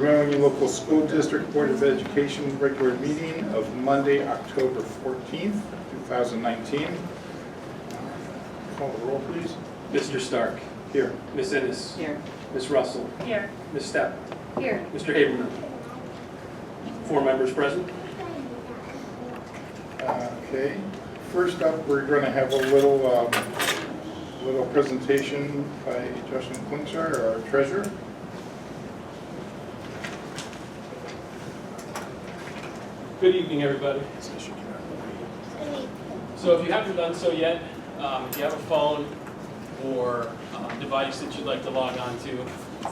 Vermillion Local School District Board of Education regular meeting of Monday, October 14th, 2019. Call the roll, please. Mr. Stark. Here. Ms. Ennis. Here. Ms. Russell. Here. Ms. Stepp. Here. Mr. Haberman. 4 members present. Okay. First up, we're going to have a little presentation by Justin Klingsar, our treasurer. Good evening, everybody. So if you haven't done so yet, if you have a phone or device that you'd like to log on to, you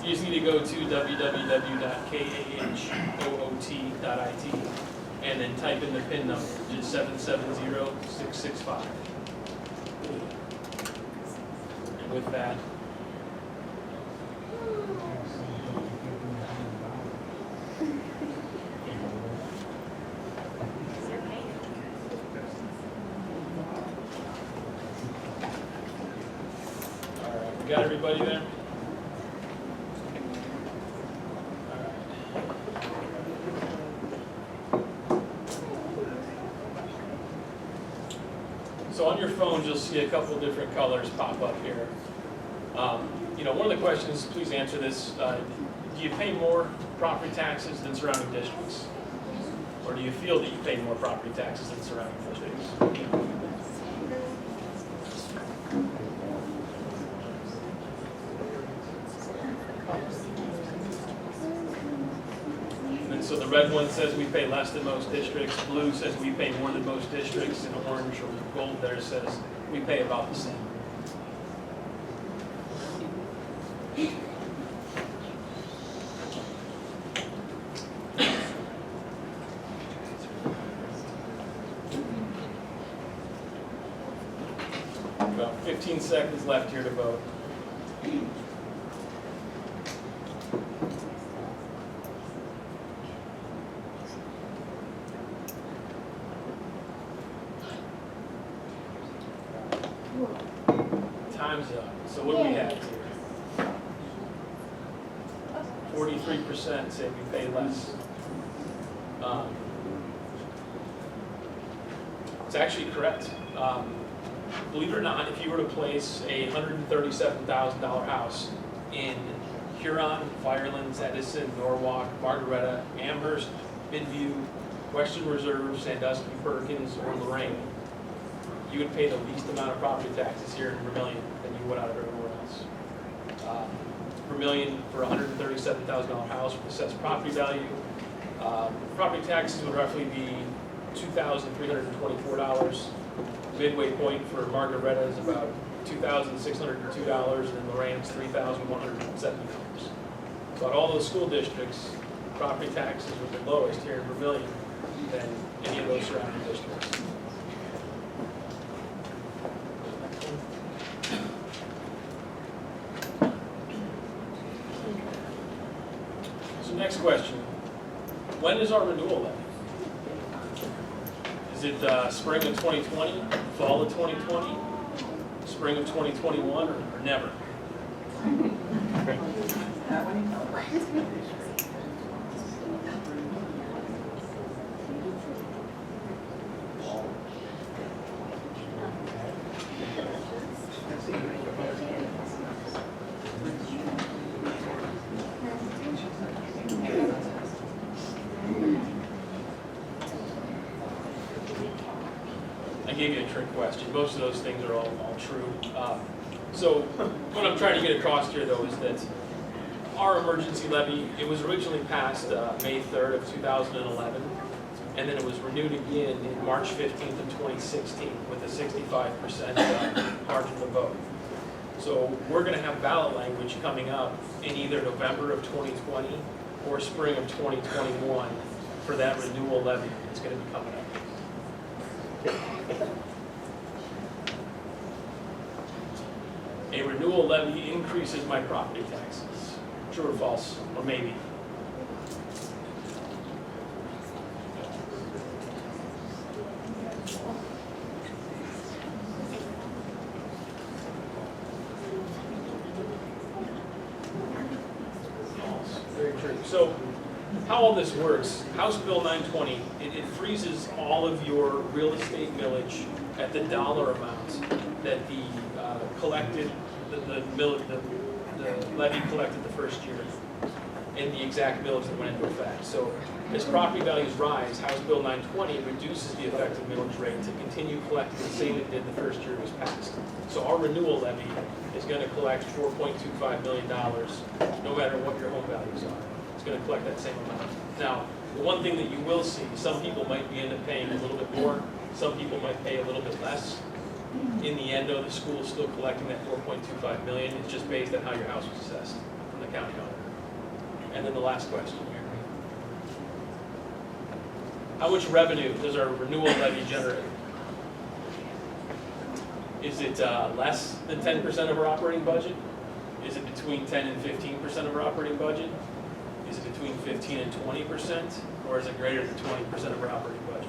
just need to go to www.kahoot.it and then type in the PIN number, which is 770665. And with that, we got everybody there? All right. So on your phones, you'll see a couple different colors pop up here. One of the questions, please answer this, do you pay more property taxes than surrounding districts? Or do you feel that you pay more property taxes than surrounding districts? And so the red one says we pay less than most districts, blue says we pay more than most districts, and orange or gold there says we pay about the same. About 15 seconds left here to vote. Time's up. So what do we have here? 43% say we pay less. It's actually correct. Believe it or not, if you were to place a $137,000 house in Huron, Firelands, Edison, Norwalk, Margaretta, Amherst, Midview, Western Reserve, Sandusky, Perkins, or Lorraine, you would pay the least amount of property taxes here in Vermillion than you would out of everywhere else. Vermillion, for a $137,000 house with assessed property value, property taxes would roughly be $2,324. Midway point for Margaretta is about $2,602, and Lorraine's $3,170. So at all those school districts, property taxes are the lowest here in Vermillion than any of those surrounding districts. So next question, when is our renewal levy? Is it spring of 2020, fall of 2020, spring of 2021, or never? I gave you a trick question. Most of those things are all true. So what I'm trying to get across here, though, is that our emergency levy, it was originally passed May 3rd of 2011, and then it was renewed again in March 15th of 2016 with a 65% margin of vote. So we're going to have ballot language coming up in either November of 2020 or spring of 2021 for that renewal levy. It's going to be coming up. A renewal levy increases my property taxes. True or false? Or maybe? False. Very true. So how all this works, House Bill 920, it freezes all of your real estate millage at the dollar amount that the collected, the levy collected the first year, and the exact millage that went into effect. So as property values rise, House Bill 920 reduces the effective millage rate to continue collecting the same it did the first year it was passed. So our renewal levy is going to collect $4.25 million no matter what your home values are. It's going to collect that same amount. Now, the one thing that you will see, some people might end up paying a little bit more, some people might pay a little bit less. In the end, though, the school is still collecting that $4.25 million. It's just based on how your house was assessed from the county owner. And then the last question here. How much revenue does our renewal levy generate? Is it less than 10% of our operating budget? Is it between 10 and 15% of our operating budget? Is it between 15 and 20%? Or is it greater than 20% of our operating budget?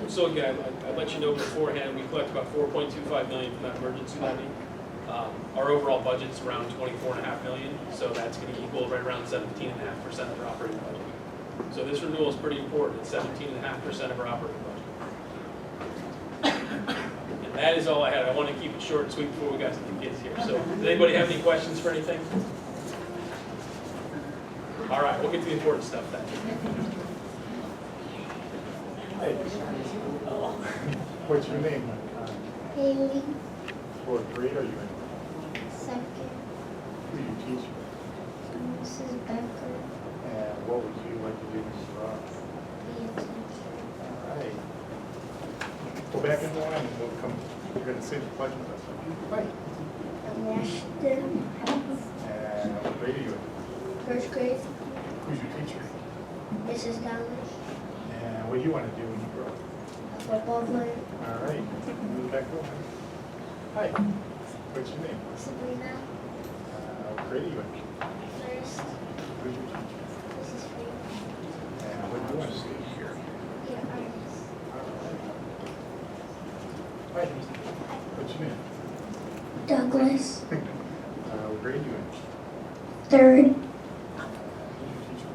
So again, I let you know beforehand, we collect about $4.25 million from that emergency levy. Our overall budget's around $24.5 million, so that's going to equal right around 17.5% of our operating budget. So this renewal is pretty important. It's 17.5% of our operating budget. And that is all I had. I want to keep it short and sweet before we got to the kids here. So does anybody have any questions for anything? All right, we'll get to the important stuff then. What's your name? Haley, What grade are you in? second, Who do you teach? Mrs. Becker, And what would you like to do this job? be a teacher. All right. Go back in the line and we'll come, you're going to say the pledge with us. Right. Ashton, And what grade are you in? first grade, Who's your teacher? Mrs. Dollars, And what do you want to do when you grow up? a football player, All right. Move back over. Hi. What's your name? Sabrina, What grade are you in? first, Who's your teacher? Mrs. Free, And what do you want to do here? be an artist. Hi. What's your name? Douglas, What grade are you in? third, Who's your teacher?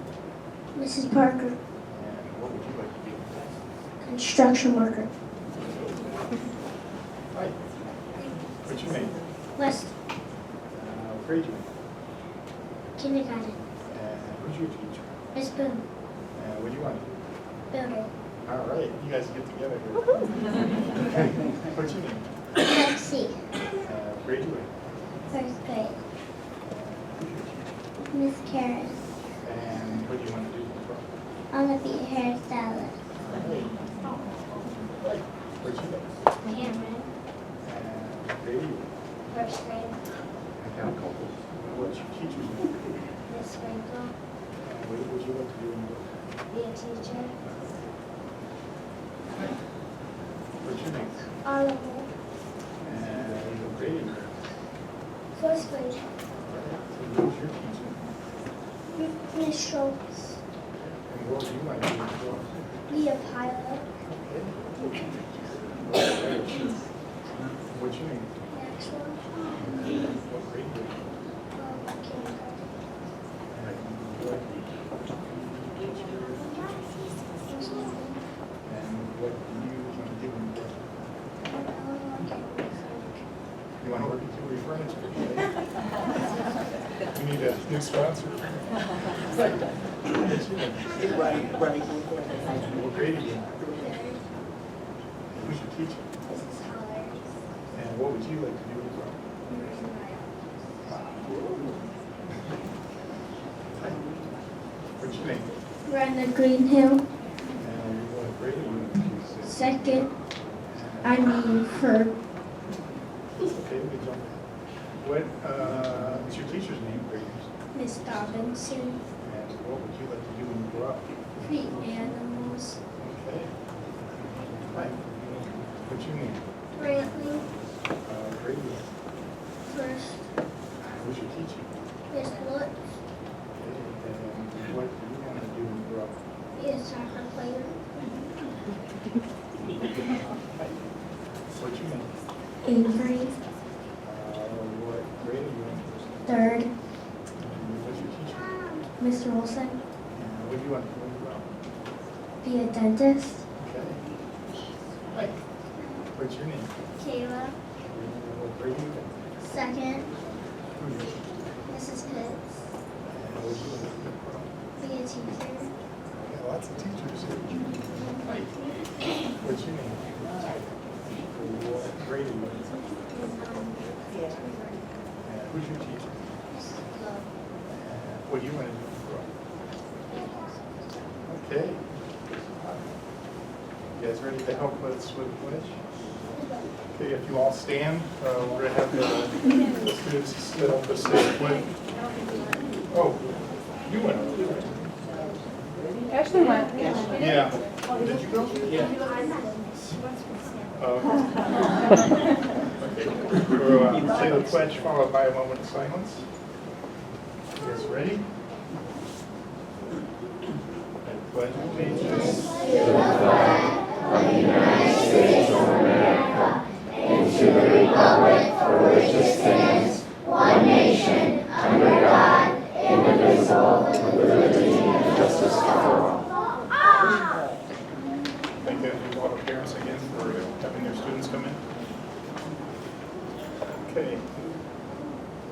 Mrs. Parker, And what would you like to be? construction worker. Hi. What's your name? West, What grade are you in? kindergarten, And who's your teacher? Miss Boone, And what do you want to do? builder, All right, you guys get together here. What's your name? Lexi, What grade are you in? first grade, Who's your teacher? Miss Karen, And what do you want to do? I want to be a hairstylist. What's your name? Cameron, And what grade are you in? first grade, I got a couple. What's your teacher's name? Miss Sprinkle, And what would you like to do when you grow up? be a teacher. What's your name? Oliver, And what grade are you in? first grade, So who's your teacher? Miss Schultz, And what would you like to do when you grow up? be a pilot. What's your name? Maxwell, What grade are you in? kindergarten. And what do you want to do when you grow up? You want to work at Tilbury Furniture? You need a new sponsor. What's your name? What grade are you in? Who's your teacher? Mrs. Holler, And what would you like to do when you grow up? What's your name? Brenda Greenhill, And what grade are you in? second, I mean third, Okay, let me jump in. What is your teacher's name, please? Miss Dobinson, And what would you like to do when you grow up? feed animals, Okay. Hi. What's your name? Brantley, teaching? Miss Lutz. And what do you want to do when you grow up? Be a soccer player. What's your name? Avery. What grade are you in? Third. And what's your teacher? Mr. Olson. And what do you want to do when you grow up? Be a dentist. Okay. Hi. What's your name? Kayla. What grade are you in? Second. Who are you? Mrs. Pitts. And what do you want to do when you grow up? Be a teacher. Yeah, lots of teachers here. Hi. What's your name? What grade are you in? And who's your teacher? Mrs. Love. And what do you want to do when you grow up? Okay. You guys ready to help us with the pledge? Okay, if you all stand, we're going to have the students help us say the pledge. Oh, you went up, right? Ashley went. Yeah. Did you go? Yeah. Okay. We'll say the pledge followed by a moment of silence. You guys ready? I pledge allegiance to the flag of the United States of America and to the republic for which it stands, one nation, under God, indivisible, with liberty and justice for all. Thank you all the parents again for having their students come in. Okay.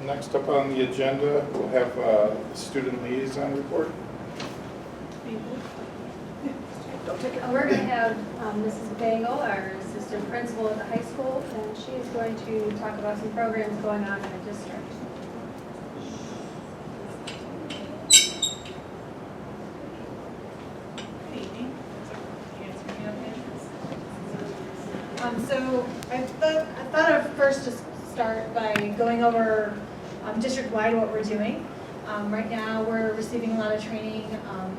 Next up on the agenda, we'll have a student liaison report. We're going to have Mrs. Bagel, our assistant principal at the high school, and she is going to talk about some programs going on in the district. Good evening. Can you guys hear me okay? So I thought I'd first just start by going over district-wide what we're doing. Right now, we're receiving a lot of training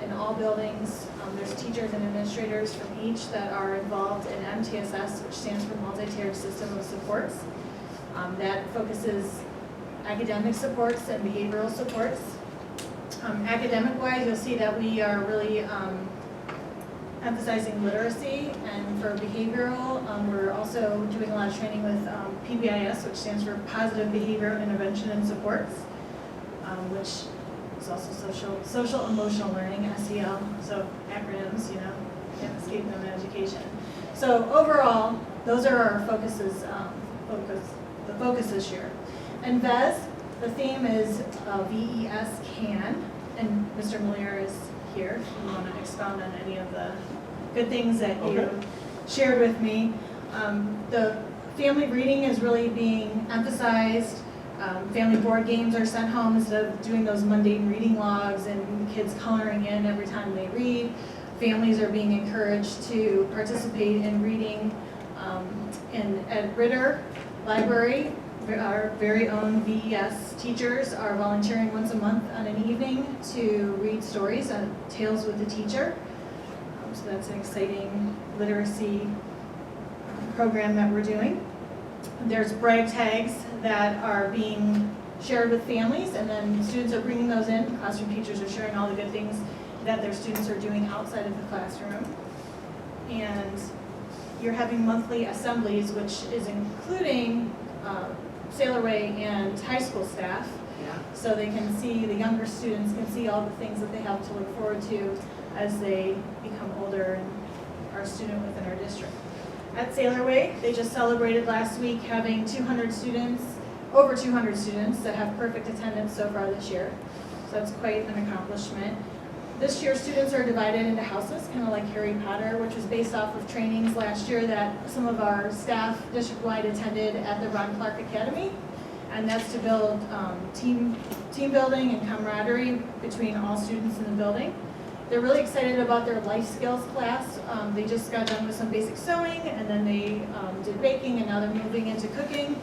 in all buildings. There's teachers and administrators from each that are involved in MTSS, which stands for Multi-Tiered System of Supports. That focuses academic supports and behavioral supports. Academic-wise, you'll see that we are really emphasizing literacy, and for behavioral, we're also doing a lot of training with PBIS, which stands for Positive Behavior Intervention and Supports, which is also social emotional learning, SEL, so acronyms, you know, can't escape them in education. So overall, those are our focuses, the focus this year. And VES, the theme is VES CAN, and Mr. Moliere is here if you want to expound on any of the good things that you shared with me. The family reading is really being emphasized. Family board games are sent home instead of doing those mundane reading logs and kids coloring in every time they read. Families are being encouraged to participate in reading at Ritter Library. Our very own VES teachers are volunteering once a month on an evening to read stories on Tales with the Teacher. So that's an exciting literacy program that we're doing. There's brag tags that are being shared with families, and then students are bringing those in. Classroom teachers are sharing all the good things that their students are doing outside of the classroom. And you're having monthly assemblies, which is including Sailor Way and high school staff, so they can see, the younger students can see all the things that they have to look forward to as they become older and are a student within our district. At Sailor Way, they just celebrated last week having 200 students, over 200 students that have perfect attendance so far this year. So that's quite an accomplishment. This year, students are divided into houses, kind of like Harry Potter, which was based off of trainings last year that some of our staff district-wide attended at the Ron Clark Academy. And that's to build team building and camaraderie between all students in the building. They're really excited about their life skills class. They just got done with some basic sewing, and then they did baking, and now they're moving into cooking.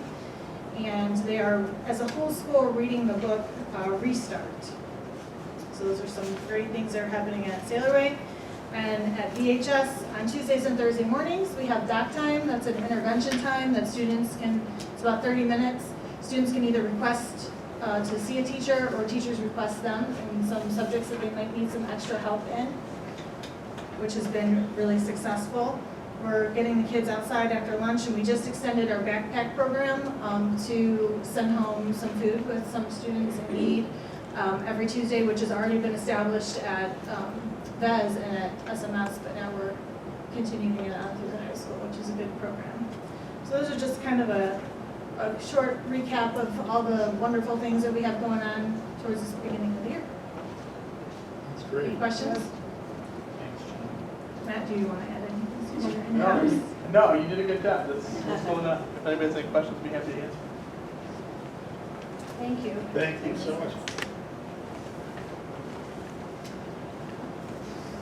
And they are, as a whole school, reading the book Restart. So those are some great things that are happening at Sailor Way. And at VHS, on Tuesdays and Thursday mornings, we have doc time. That's an intervention time that students can, it's about 30 minutes. Students can either request to see a teacher, or teachers request them in some subjects that they might need some extra help in, which has been really successful. We're getting the kids outside after lunch, and we just extended our backpack program to send home some food with some students in need every Tuesday, which has already been established at VES and at SMS, but now we're continuing it on through the high school, which is a good program. So those are just kind of a short recap of all the wonderful things that we have going on towards the beginning of the year. That's Any great. questions? Thanks, Jen. Matt, do you want to add anything? Since you're in the house? No, you did a good job. That's going on. If anybody has any questions, we have to answer. Thank you. Thank you so much.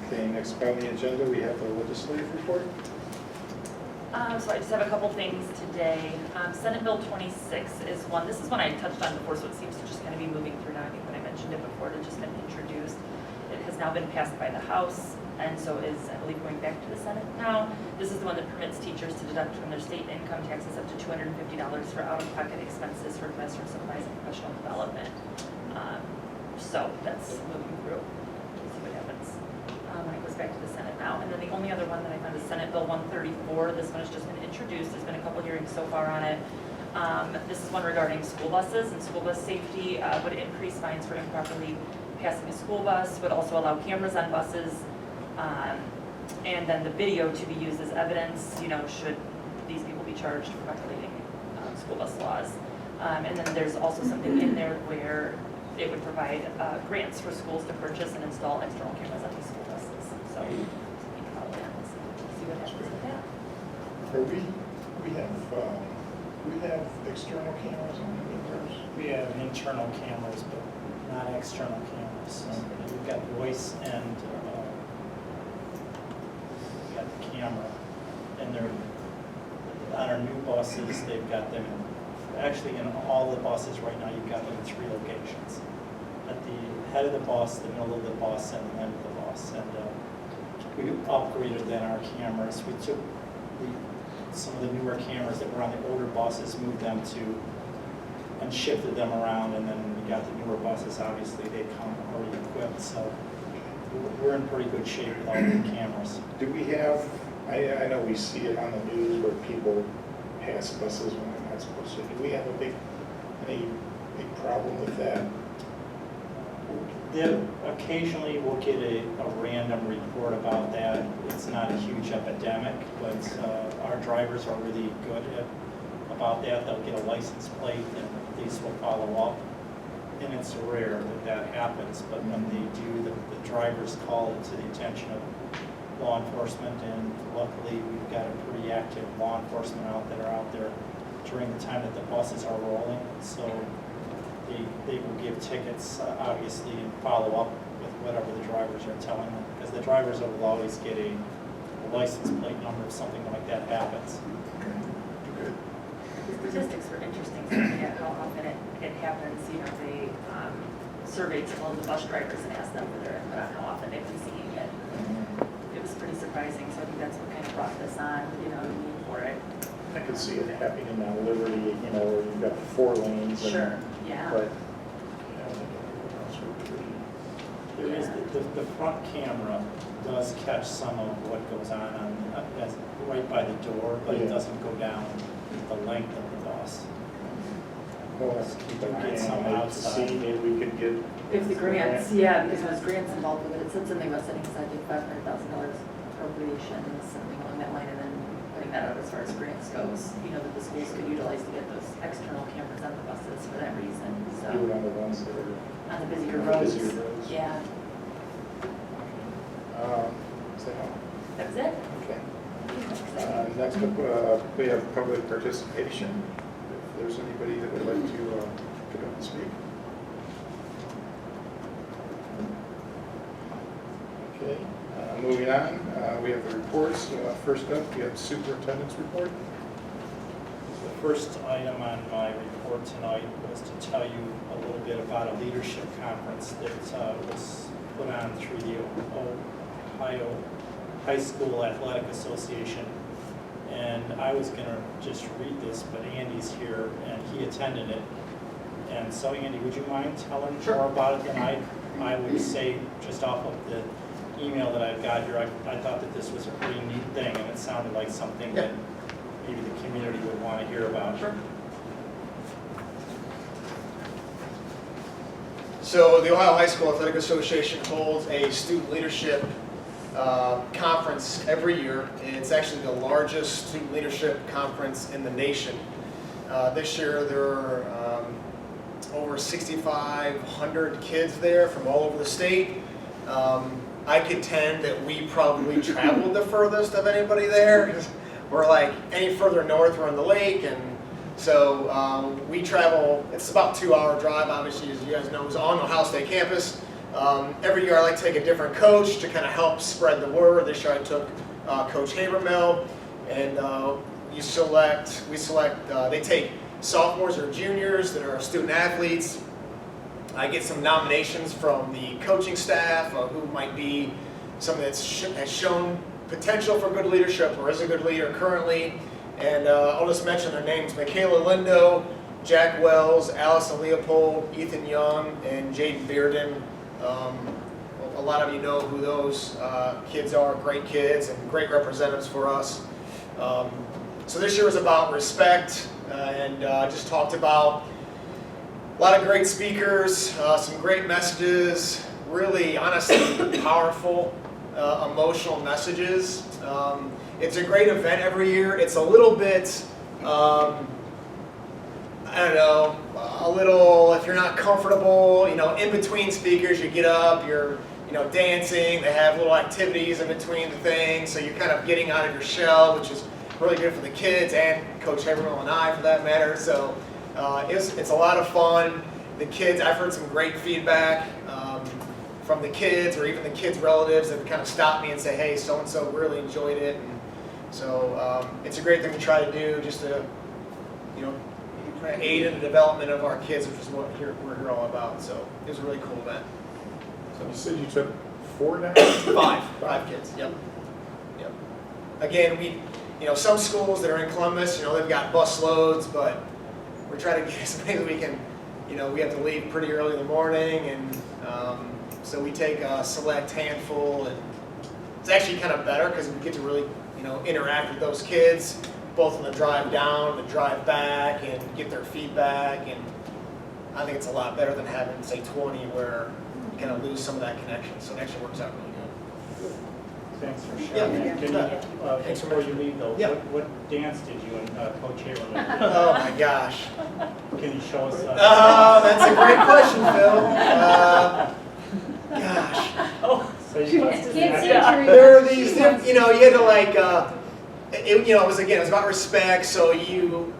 Okay, next on the agenda, we have the legislative report. So I just have a couple things today. Senate Bill 26 is one. This is one I touched on before, so it seems to just kind of be moving through now. I think when I mentioned it before, it had just been introduced. It has now been passed by the House, and so is, I believe, going back to the Senate now. This is the one that permits teachers to deduct from their state income taxes up to $250 for out-of-pocket expenses for classroom supplies and professional development. So that's moving through. We'll see what happens when it goes back to the Senate now. And then the only other one that I found is Senate Bill 134. This one has just been introduced. There's been a couple hearings so far on it. This is one regarding school buses and school bus safety. Would increase fines for improperly passing a school bus, would also allow cameras on buses, and then the video to be used as evidence, should these people be charged for violating school bus laws. And then there's also something in there where it would provide grants for schools to purchase and install external cameras on these school buses. So think about that and see what happens with that. We have external cameras on the cars. We have internal cameras, but not external cameras. We've got voice and we've got the camera. And they're, on our new buses, they've got them, actually in all the buses right now, you've got them in 3 locations. At the head of the bus, the middle of the bus, and the end of the bus. And we upgraded then our cameras. We took some of the newer cameras that were on the older buses, moved them to, and shifted them around, and then we got the newer buses, obviously they come already equipped, so we're in pretty good shape with all the cameras. Do we have, I know we see it on the news where people pass buses when they're not supposed to. Do we have any big problem with that? Occasionally we'll get a random report about that. It's not a huge epidemic, but our drivers are really good about that. They'll get a license plate and police will follow up. And it's rare that happens, but when they do, the drivers call it to the attention of law enforcement, and luckily we've got a pretty active law enforcement that are out there during the time that the buses are rolling. So they will give tickets, obviously, and follow up with whatever the drivers are telling them, because the drivers will always get a license plate number if something like that happens. Good. The statistics were interesting, so looking at how often it happens. They surveyed some of the bus drivers and asked them for their input on how often they've been seeing it. It was pretty surprising, so I think that's what kind of brought this on, the need for it. I could see it happening on Liberty, where you've got 4 lanes. Sure, yeah. But, There is, the front camera does catch some of what goes on right by the door, but it doesn't go down the length of the bus. we'll have to keep an eye Get some on it to outside. see, maybe we could get. If the grants, yeah, because there's grants involved with it, it said something about setting aside $500,000 appropriations, something along that line, and then putting that out as far as grants goes, that the schools could utilize to get those external cameras on the buses for that reason, so. Do it on the ones that are. On the busier on roads. busier roads. Yeah, Is that all? that was it. Okay. Next up, we have public participation. If there's anybody that would like to get up and speak. Okay, moving on, we have the reports. First up, we have Superintendents Report. The first item on my report tonight was to tell you a little bit about a leadership conference that was put on through the Ohio High School Athletic Association. And I was going to just read this, but Andy's here and he attended it. And so Andy, would you mind telling Sure. more about it than I would say just off of the email that I've got here? I thought that this was a pretty neat thing, and it sounded like something that maybe the community would want to hear about. Sure. So the Ohio High School Athletic Association holds a student leadership conference every year. It's actually the largest student leadership conference in the nation. This year there are over 6,500 kids there from all over the state. I contend that we probably traveled the furthest of anybody there. We're like any further north, we're on the lake, and so we travel. It's about a 2-hour drive, obviously, as you guys know. It's on the Ohio State campus. Every year I like to take a different coach to kind of help spread the word. This year I took Coach Habermill, and they take sophomores or juniors that are student athletes. I get some nominations from the coaching staff who might be someone has shown potential for good leadership or is a good leader currently. And I'll just mention their names: Michaela Lindo, Jack Wells, Allison Leopold, Ethan Young, and Jaden Bearden. A lot of you know who those kids are. Great kids and great representatives for us. So this year was about respect, and just talked about a lot of great speakers, some great messages, really honestly powerful, emotional messages. It's a great event every year. It's a little bit, I don't know, a little, if you're not comfortable, in between speakers, you get up, you're, dancing. They have little activities in between the things, so you're kind of getting out of your shell, which is really good for the kids and Coach Habermill and I, for that matter. So it's a lot of fun. The kids, I've heard some great feedback from the kids, or even the kids' relatives that kind of stop me and say, "Hey, so and so really enjoyed it." And so it's a great thing to try to do, just to aid in the development of our kids, which is what we're here all about. So it was a really cool event. So you said you took 4 now? Five kids. Yep. Again, some schools that are in Columbus, they've got bus loads, but we're trying to get as many as we can. We have to leave pretty early in the morning, and so we take a select handful, and it's actually kind of better because we get to really, interact with those kids, both on the drive down, the drive back, and get their feedback. And I think it's a lot better than having, say, 20, where you kind of lose some of that connection. So it actually works out really good. Thanks for Yeah. sharing. Can you, Thanks for before you leave though, Yeah. what dance did you and Coach Habermill do? Oh my gosh. Can you show us? That's a great question, Phil. Gosh. So you Can't see There are these, you had to it was about respect. So you,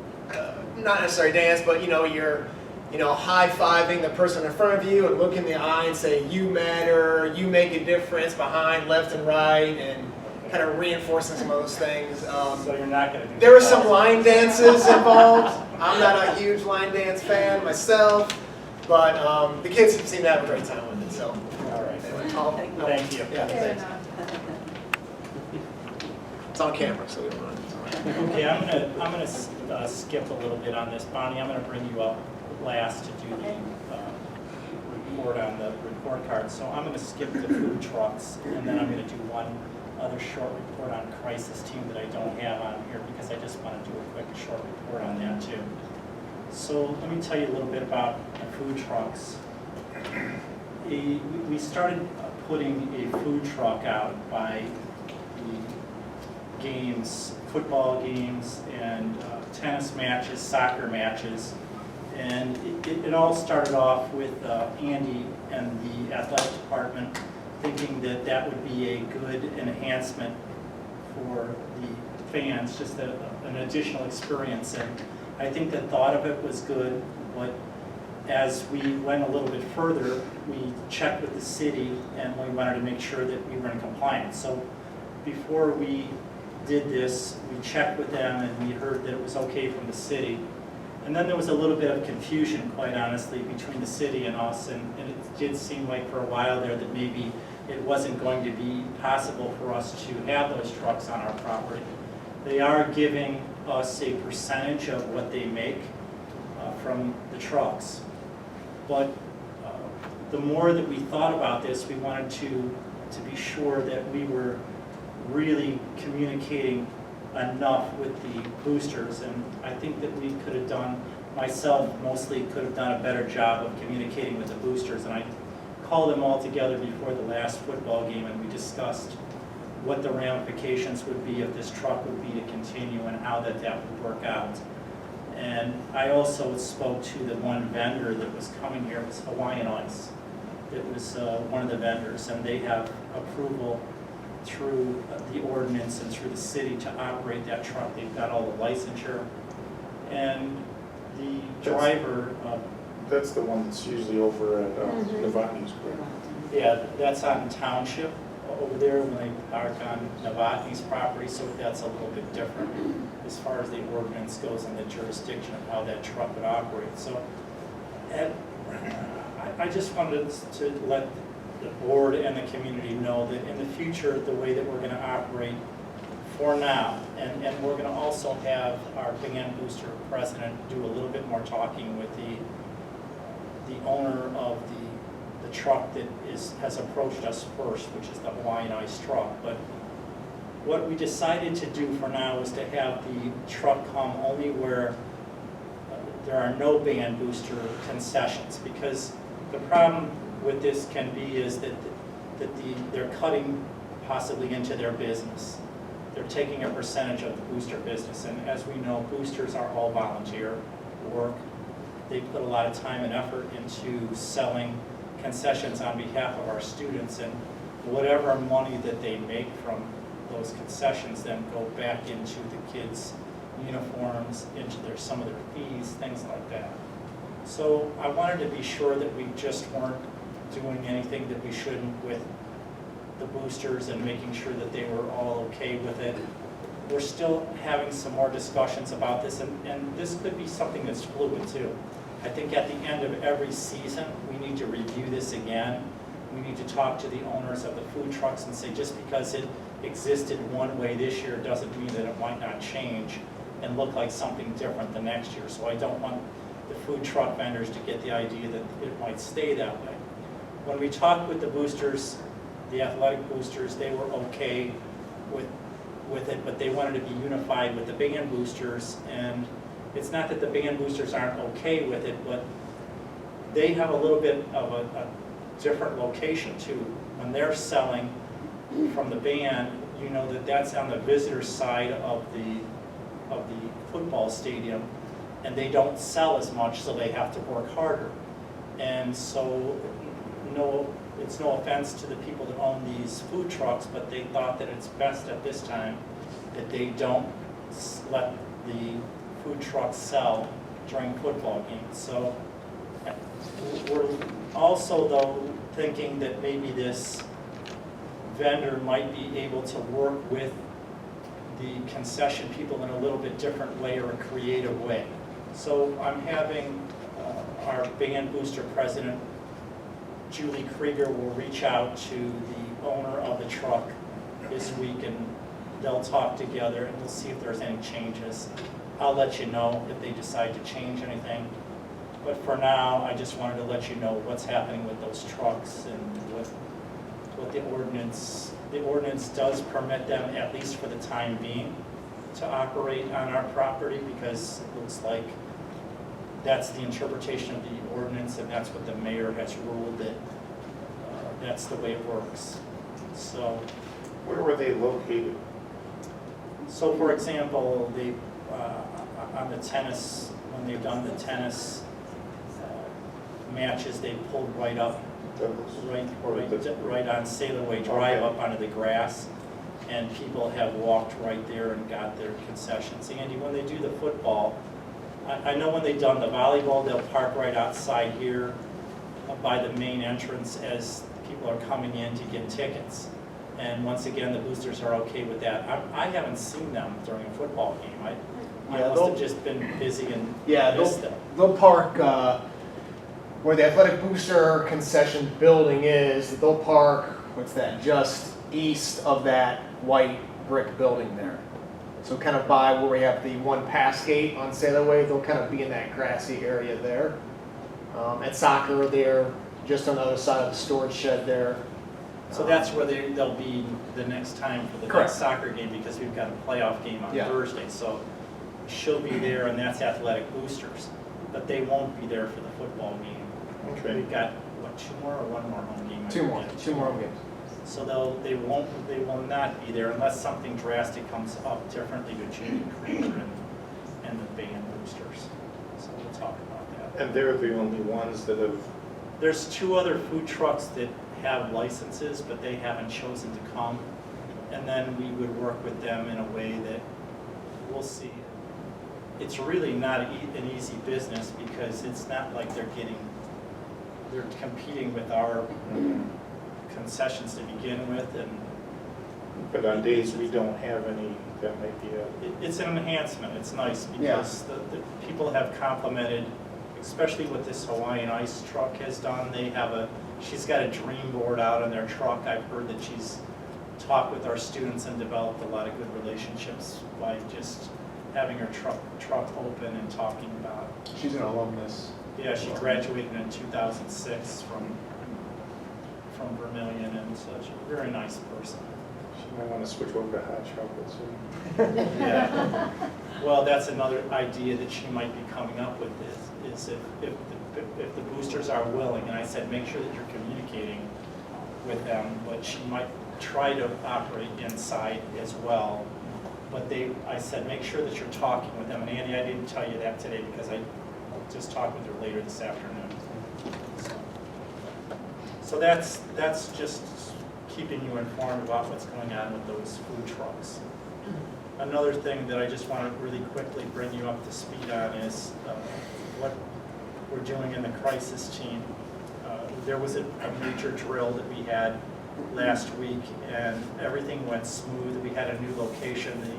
not necessarily dance, but you're, high-fiving the person in front of you and look in the eye and say, "You matter, you make a difference," behind, left, and right, and kind of reinforcing some of those things. So you're not going to do. There were some line dances involved. I'm not a huge line dance fan myself, but the kids seem to have a great time with it. So, All right. anyway, Thank you. Yeah, thanks. It's on camera, so we don't want to. Okay, I'm gonna skip a little bit on this. Bonnie, I'm gonna bring you up last to do the report on the report card. So I'm gonna skip the food trucks, and then I'm gonna do one other short report on crisis team that I don't have on here, because I just want to do a quick short report on that too. So let me tell you a little bit about the food trucks. We started putting a food truck out by the games, football games, and tennis matches, soccer matches. And it all started off with Andy and the athletic department thinking that that would be a good enhancement for the fans, just an additional experience. And I think the thought of it was good, but as we went a little bit further, we checked with the city and we wanted to make sure that we were in compliance. So before we did this, we checked with them and we heard that it was okay from the city. And then there was a little bit of confusion, quite honestly, between the city and us, and it did seem like for a while there that maybe it wasn't going to be possible for us to have those trucks on our property. They are giving us a percentage of what they make from the trucks. But the more that we thought about this, we wanted to be sure that we were really communicating enough with the boosters. And I think that we could have done, myself mostly could have done a better job of communicating with the boosters. And I called them all together before the last football game, and we discussed what the ramifications would be if this truck would be to continue and how that would work out. And I also spoke to the one vendor that was coming here, it was Hawaiian Ice. It was one of the vendors, and they have approval through the ordinance and through the city to operate that truck. They've got all the licensure. And the driver, That's the one that's usually over at Novotny's, correct? yeah, that's on Township over there when they park on Novotny's property, so that's a little bit different as far as the ordinance goes and the jurisdiction of how that truck would operate. So I just wanted to let the board and the community know that in the future, the way that we're going to operate for now, and we're going to also have our band booster president do a little bit more talking with the owner of the truck that has approached us first, which is the Hawaiian Ice truck. But what we decided to do for now is to have the truck come only where there are no band booster concessions, because the problem with this can be is that they're cutting possibly into their business. They're taking a percentage of the booster business, and as we know, boosters are all volunteer work. They put a lot of time and effort into selling concessions on behalf of our students, and whatever money that they make from those concessions then go back into the kids' uniforms, into some of their fees, things like that. So I wanted to be sure that we just weren't doing anything that we shouldn't with the boosters and making sure that they were all okay with it. We're still having some more discussions about this, and this could be something that's fluid too. I think at the end of every season, we need to review this again. We need to talk to the owners of the food trucks and say, just because it existed one way this year doesn't mean that it might not change and look like something different the next year. So I don't want the food truck vendors to get the idea that it might stay that way. When we talked with the boosters, the athletic boosters, they were okay with it, but they wanted to be unified with the band boosters. And it's not that the band boosters aren't okay with it, but they have a little bit of a different location too. When they're selling from the band, you know that that's on the visitor side of the football stadium, and they don't sell as much, so they have to work harder. And so, it's no offense to the people that own these food trucks, but they thought that it's best at this time that they don't let the food trucks sell during football games. So we're also, though, thinking that maybe this vendor might be able to work with the concession people in a little bit different way or a creative way. So I'm having our band booster president, Julie Krieger, will reach out to the owner of the truck this week, and they'll talk together and we'll see if there's any changes. I'll let you know if they decide to change anything. But for now, I just wanted to let you know what's happening with those trucks and what the ordinance does permit them, at least for the time being, to operate on our property, because it looks like that's the interpretation of the ordinance, and that's what the mayor has ruled, that that's the way it works. So, Where were they located? so for example, they on the tennis, when they've done the tennis matches, they pulled right up, right on Sailor Way Drive, up onto the grass, and people have walked right there and got their concessions. Andy, when they do the football, I know when they've done the volleyball, they'll park right outside here by the main entrance as people are coming in to get tickets. And once again, the boosters are okay with that. I haven't seen them during a football game. I must have just been busy and missed them. They'll park where the athletic booster concession building is. They'll park, what's that, just east of that white brick building there. So kind of by where we have the one pass gate on Sailor Way, they'll kind of be in that grassy area there. At soccer, they're just on the other side of the storage shed there. So that's where they'll be the next time for the Correct. next soccer game, because we've got a playoff game on Yeah. Thursday. So she'll be there, and that's athletic boosters, but they won't be there for the football game. Okay. We've got, what, 2 more or 1 more home game? I Two more forget. games. So they will not be there unless something drastic comes up differently between Creature and the band boosters. So we'll talk about that. And they're the only ones that have, There's 2 other food trucks that have licenses, but they haven't chosen to come. And then we would work with them in a way that we'll see. It's really not an easy business, because it's not like they're competing with our concessions to begin with, and but on days we don't have any, that might be a, it's an enhancement. It's nice Yeah. because the people have complimented, especially what this Hawaiian Ice truck has done. She's got a dream board out on their truck. I've heard that she's talked with our students and developed a lot of good relationships by just having her truck open and talking about. She's an alumnus. Yeah, she graduated in 2006 from Vermillion, and such a very nice person. she might want to switch over to hot chocolate soon. Yeah. Well, that's another idea that she might be coming up with, is if the boosters are willing, and I said, make sure that you're communicating with them, but she might try to operate inside as well. But I said, make sure that you're talking with them. And Andy, I didn't tell you that today because I just talked with her later this afternoon. So that's just keeping you informed about what's going on with those food trucks. Another thing that I just want to really quickly bring you up to speed on is what we're doing in the crisis team. There was a major drill that we had last week, and everything went smooth. We had a new location. The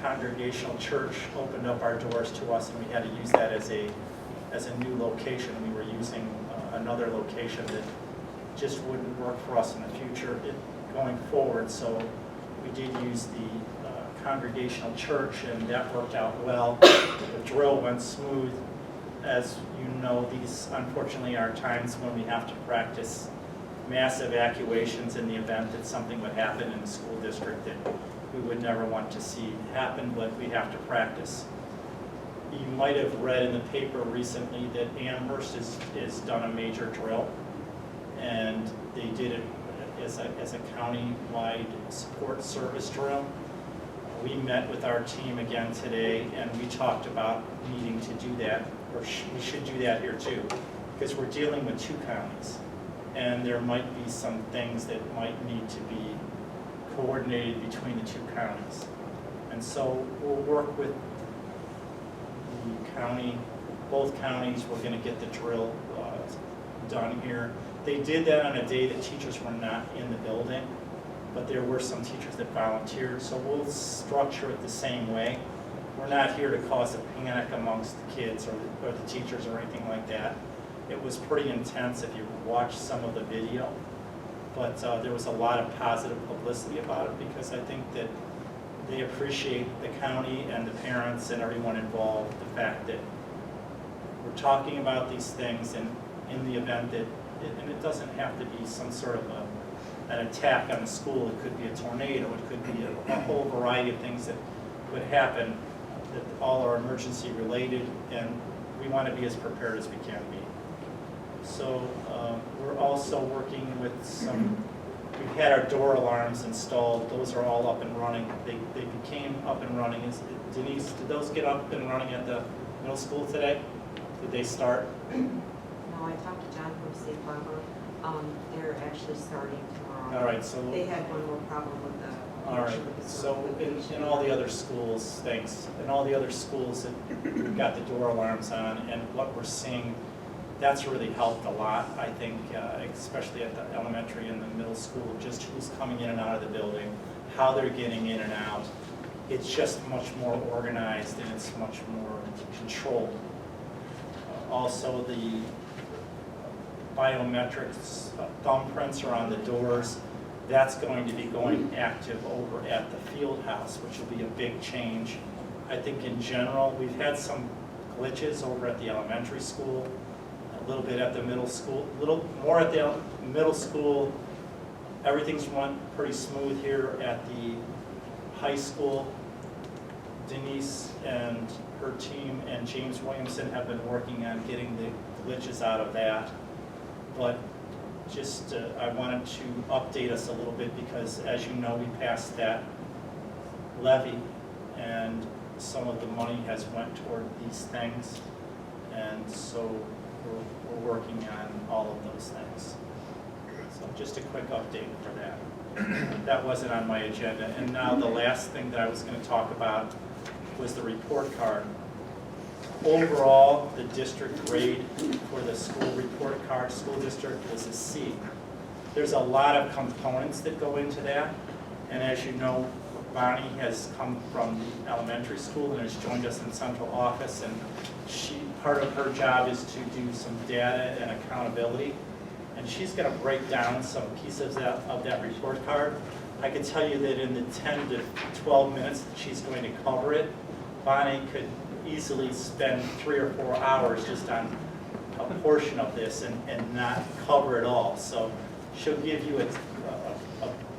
Congregational Church opened up our doors to us, and we had to use that as a new location. We were using another location that just wouldn't work for us in the future going forward. So we did use the Congregational Church, and that worked out well. The drill went smooth. As you know, these unfortunately are times when we have to practice mass evacuations in the event that something would happen in the school district that we would never want to see happen, but we have to practice. You might have read in the paper recently that Amherst has done a major drill, and they did it as a county-wide support service drill. We met with our team again today, and we talked about needing to do that, or we should do that here too, because we're dealing with 2 counties, and there might be some things that might need to be coordinated between the 2 counties. And so we'll work with the county, both counties. We're going to get the drill done here. They did that on a day that teachers were not in the building, but there were some teachers that volunteered, so we'll structure it the same way. We're not here to cause a panic amongst the kids or the teachers or anything like that. It was pretty intense if you watched some of the video, but there was a lot of positive publicity about it, because I think that they appreciate the county and the parents and everyone involved, the fact that we're talking about these things, and in the event that, and it doesn't have to be some sort of an attack on the school. It could be a tornado. It could be a whole variety of things that could happen that all are emergency related, and we want to be as prepared as we can be. So we're also working with we've had our door alarms installed. Those are all up and running. They became up and running. Denise, did those get up and running at the middle school today? Did they start? No, I talked to John from Safe Harbor. They're actually starting tomorrow. All right, so. They had one more problem with the. All right, so in all the other schools, thanks, in all the other schools that we've got the door alarms on, and what we're seeing, that's really helped a lot, I think, especially at the elementary and the middle school, just who's coming in and out of the building, how they're getting in and out. It's just much more organized, and it's much more controlled. Also, the biometrics thumbprints are on the doors. That's going to be going active over at the field house, which will be a big change. I think in general, we've had some glitches over at the elementary school, a little bit at the middle school, a little more at the middle school. Everything's run pretty smooth here at the high school. Denise and her team and James Williamson have been working on getting the glitches out of that. But just, I wanted to update us a little bit because, as you know, we passed that levy and some of the money has went toward these things. And so we're working on all of those things. So just a quick update for that. That wasn't on my agenda. And now the last thing that I was going to talk about was the report card. Overall, the district grade for the school report card, school district, was a C. There's a lot of components that go into that. And as you know, Bonnie has come from the elementary school and has joined us in central office. And part of her job is to do some data and accountability. And she's going to break down some pieces of that report card. I can tell you that in the 10 to 12 minutes that she's going to cover it, Bonnie could easily spend 3 or 4 hours just on a portion of this and not cover it all. So she'll give you an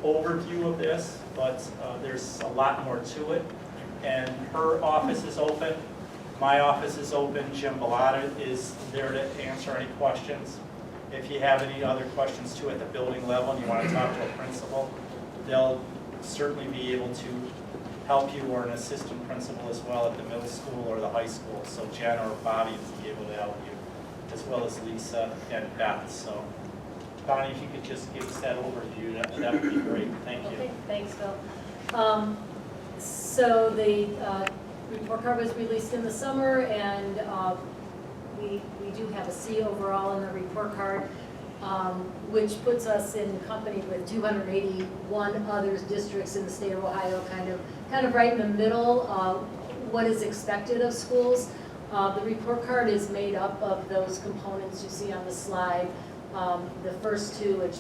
overview of this, but there's a lot more to it. And her office is open. My office is open. Jim Bellata is there to answer any questions. If you have any other questions too at the building level and you want to talk to a principal, they'll certainly be able to help you, or an assistant principal as well at the middle school or the high school. So Jen or Bobby will be able to help you, as well as Lisa and Beth. So Bonnie, if you could just give us that overview, that would be great. Thank you. Okay, thanks, Phil. So the report card was released in the summer, and we do have a C overall in the report card, which puts us in company with 281 other districts in the state of Ohio, kind of right in the middle of what is expected of schools. The report card is made up of those components you see on the slide. The first two, which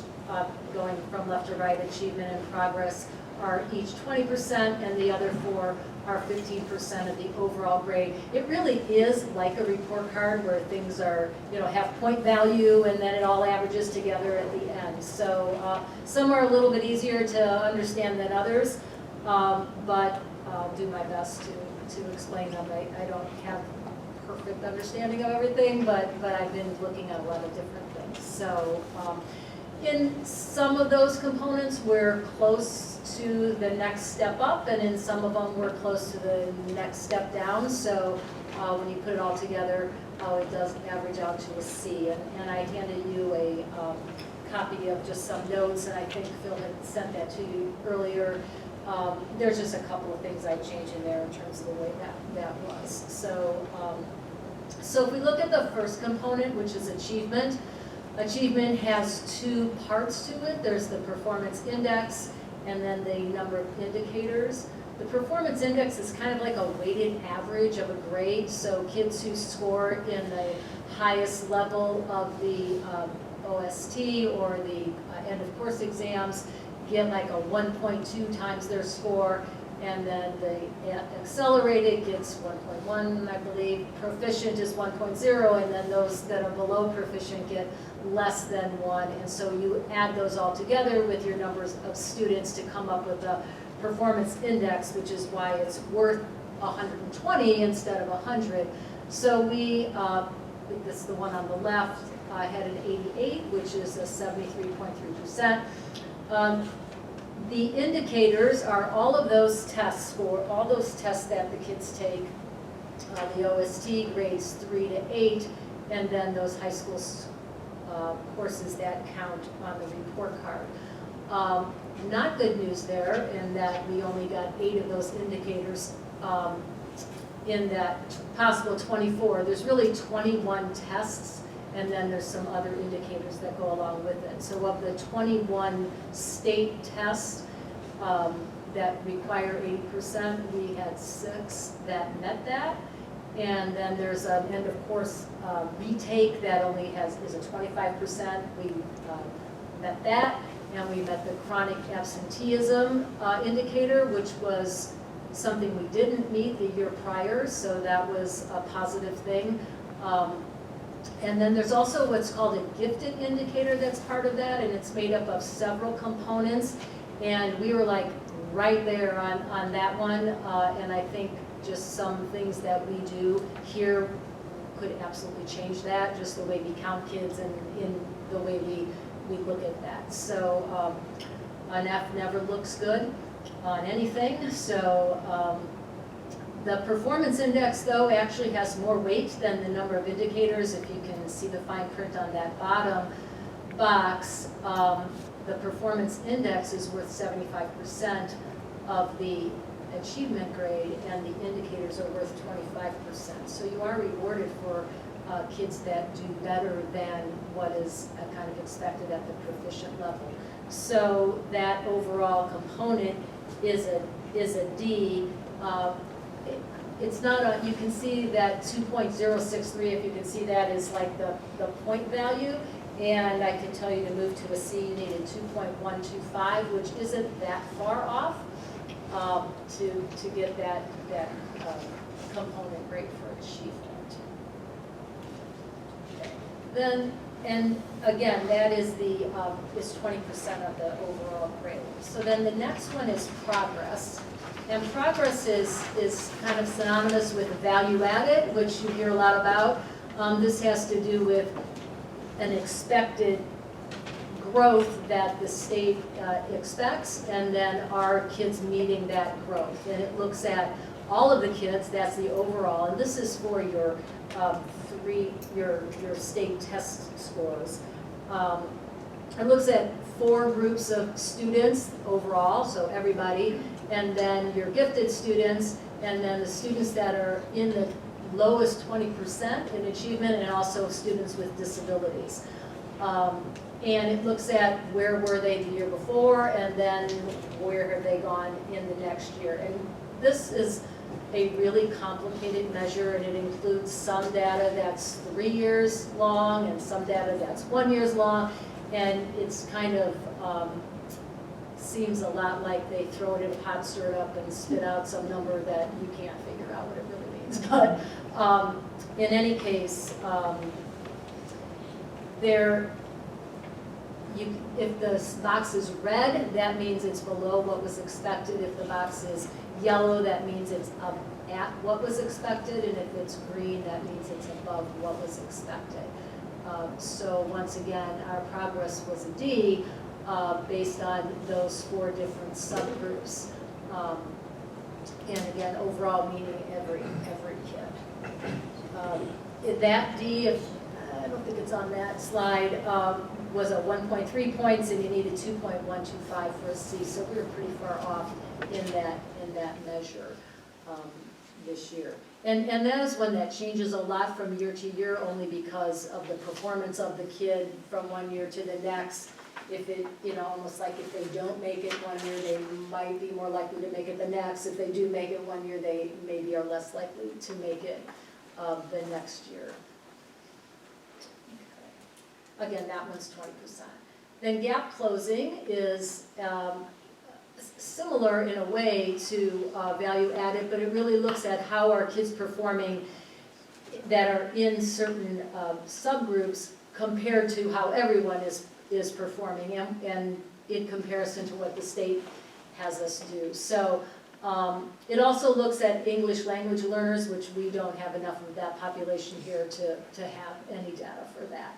going from left to right, achievement and progress, are each 20%, and the other 4 are 15% of the overall grade. It really is like a report card where things are, have point value, and then it all averages together at the end. So some are a little bit easier to understand than others, but I'll do my best to explain them. I don't have perfect understanding of everything, but I've been looking at a lot of different things. So in some of those components, we're close to the next step up, and in some of them, we're close to the next step down. So when you put it all together, it does average out to a C. And I handed you a copy of just some notes, and I think Phil had sent that to you earlier. There's just a couple of things I changed in there in terms of the way that was. So if we look at the first component, which is achievement, achievement has 2 parts to it. There's the performance index and then the number of indicators. The performance index is kind of like a weighted average of a grade. So kids who score in the highest level of the OST or the end of course exams get like a 1.2 times their score, and then the accelerated gets 1.1, I believe. Proficient is 1.0, and then those that are below proficient get less than 1. And so you add those all together with your numbers of students to come up with a performance index, which is why it's worth 120 instead of 100. So we, this is the one on the left, had an 88, which is a 73.3%. The indicators are all of those tests that the kids take, the OST grades 3 to 8, and then those high school courses that count on the report card. Not good news there in that we only got 8 of those indicators in that possible 24. There's really 21 tests, and then there's some other indicators that go along with it. So of the 21 state tests that require 80%, we had 6 that met that. And then there's an end of course retake that only is a 25%. We met that, and we met the chronic absenteeism indicator, which was something we didn't meet the year prior, so that was a positive thing. And then there's also what's called a gifted indicator that's part of that, and it's made up of several components. And we were like right there on that one, and I think just some things that we do here could absolutely change that, just the way we count kids and in the way we look at that. So an F never looks good on anything, so the performance index, though, actually has more weight than the number of indicators. If you can see the fine print on that bottom box, the performance index is worth 75% of the achievement grade, and the indicators are worth 25%. So you are rewarded for kids that do better than what is kind of expected at the proficient level. So that overall component is a D. It's not a, you can see that 2.063, if you can see that, is like the point value. And I can tell you to move to a C, you needed 2.125, which isn't that far off to get that component grade for achievement. Okay. Then, and again, that is the is 20% of the overall grade. So then the next one is progress. And progress is kind of synonymous with value added, which you hear a lot about. This has to do with an expected growth that the state expects, and then our kids meeting that growth. And it looks at all of the kids, that's the overall, and this is for your your state test scores. It looks at 4 groups of students overall, so everybody, and then your gifted students, and then the students that are in the lowest 20% in achievement, and also students with disabilities. And it looks at where were they the year before, and then where have they gone in the next year. And this is a really complicated measure, and it includes some data that's 3 years long and some data that's 1 year long, and it's kind of seems a lot like they throw it in a pot, stir it up, and spit out some number that you can't figure out what it really means. But in any case, if the box is red, that means it's below what was expected. If the box is yellow, that means it's up at what was expected. And if it's green, that means it's above what was expected. So once again, our progress was a D based on those 4 different subgroups. And again, overall meaning every kid. That D, I don't think it's on that slide, was a 1.3 points, and you needed 2.125 for a C, so we were pretty far off in that measure this year. And that is one that changes a lot from year to year, only because of the performance of the kid from one year to the next. If it, almost like if they don't make it one year, they might be more likely to make it the next. If they do make it one year, they maybe are less likely to make it the next year. Okay. Again, that one's 20%. Then gap closing is similar in a way to value added, but it really looks at how are kids performing that are in certain subgroups compared to how everyone is performing, and in comparison to what the state has us do. So it also looks at English language learners, which we don't have enough of that population here to have any data for that.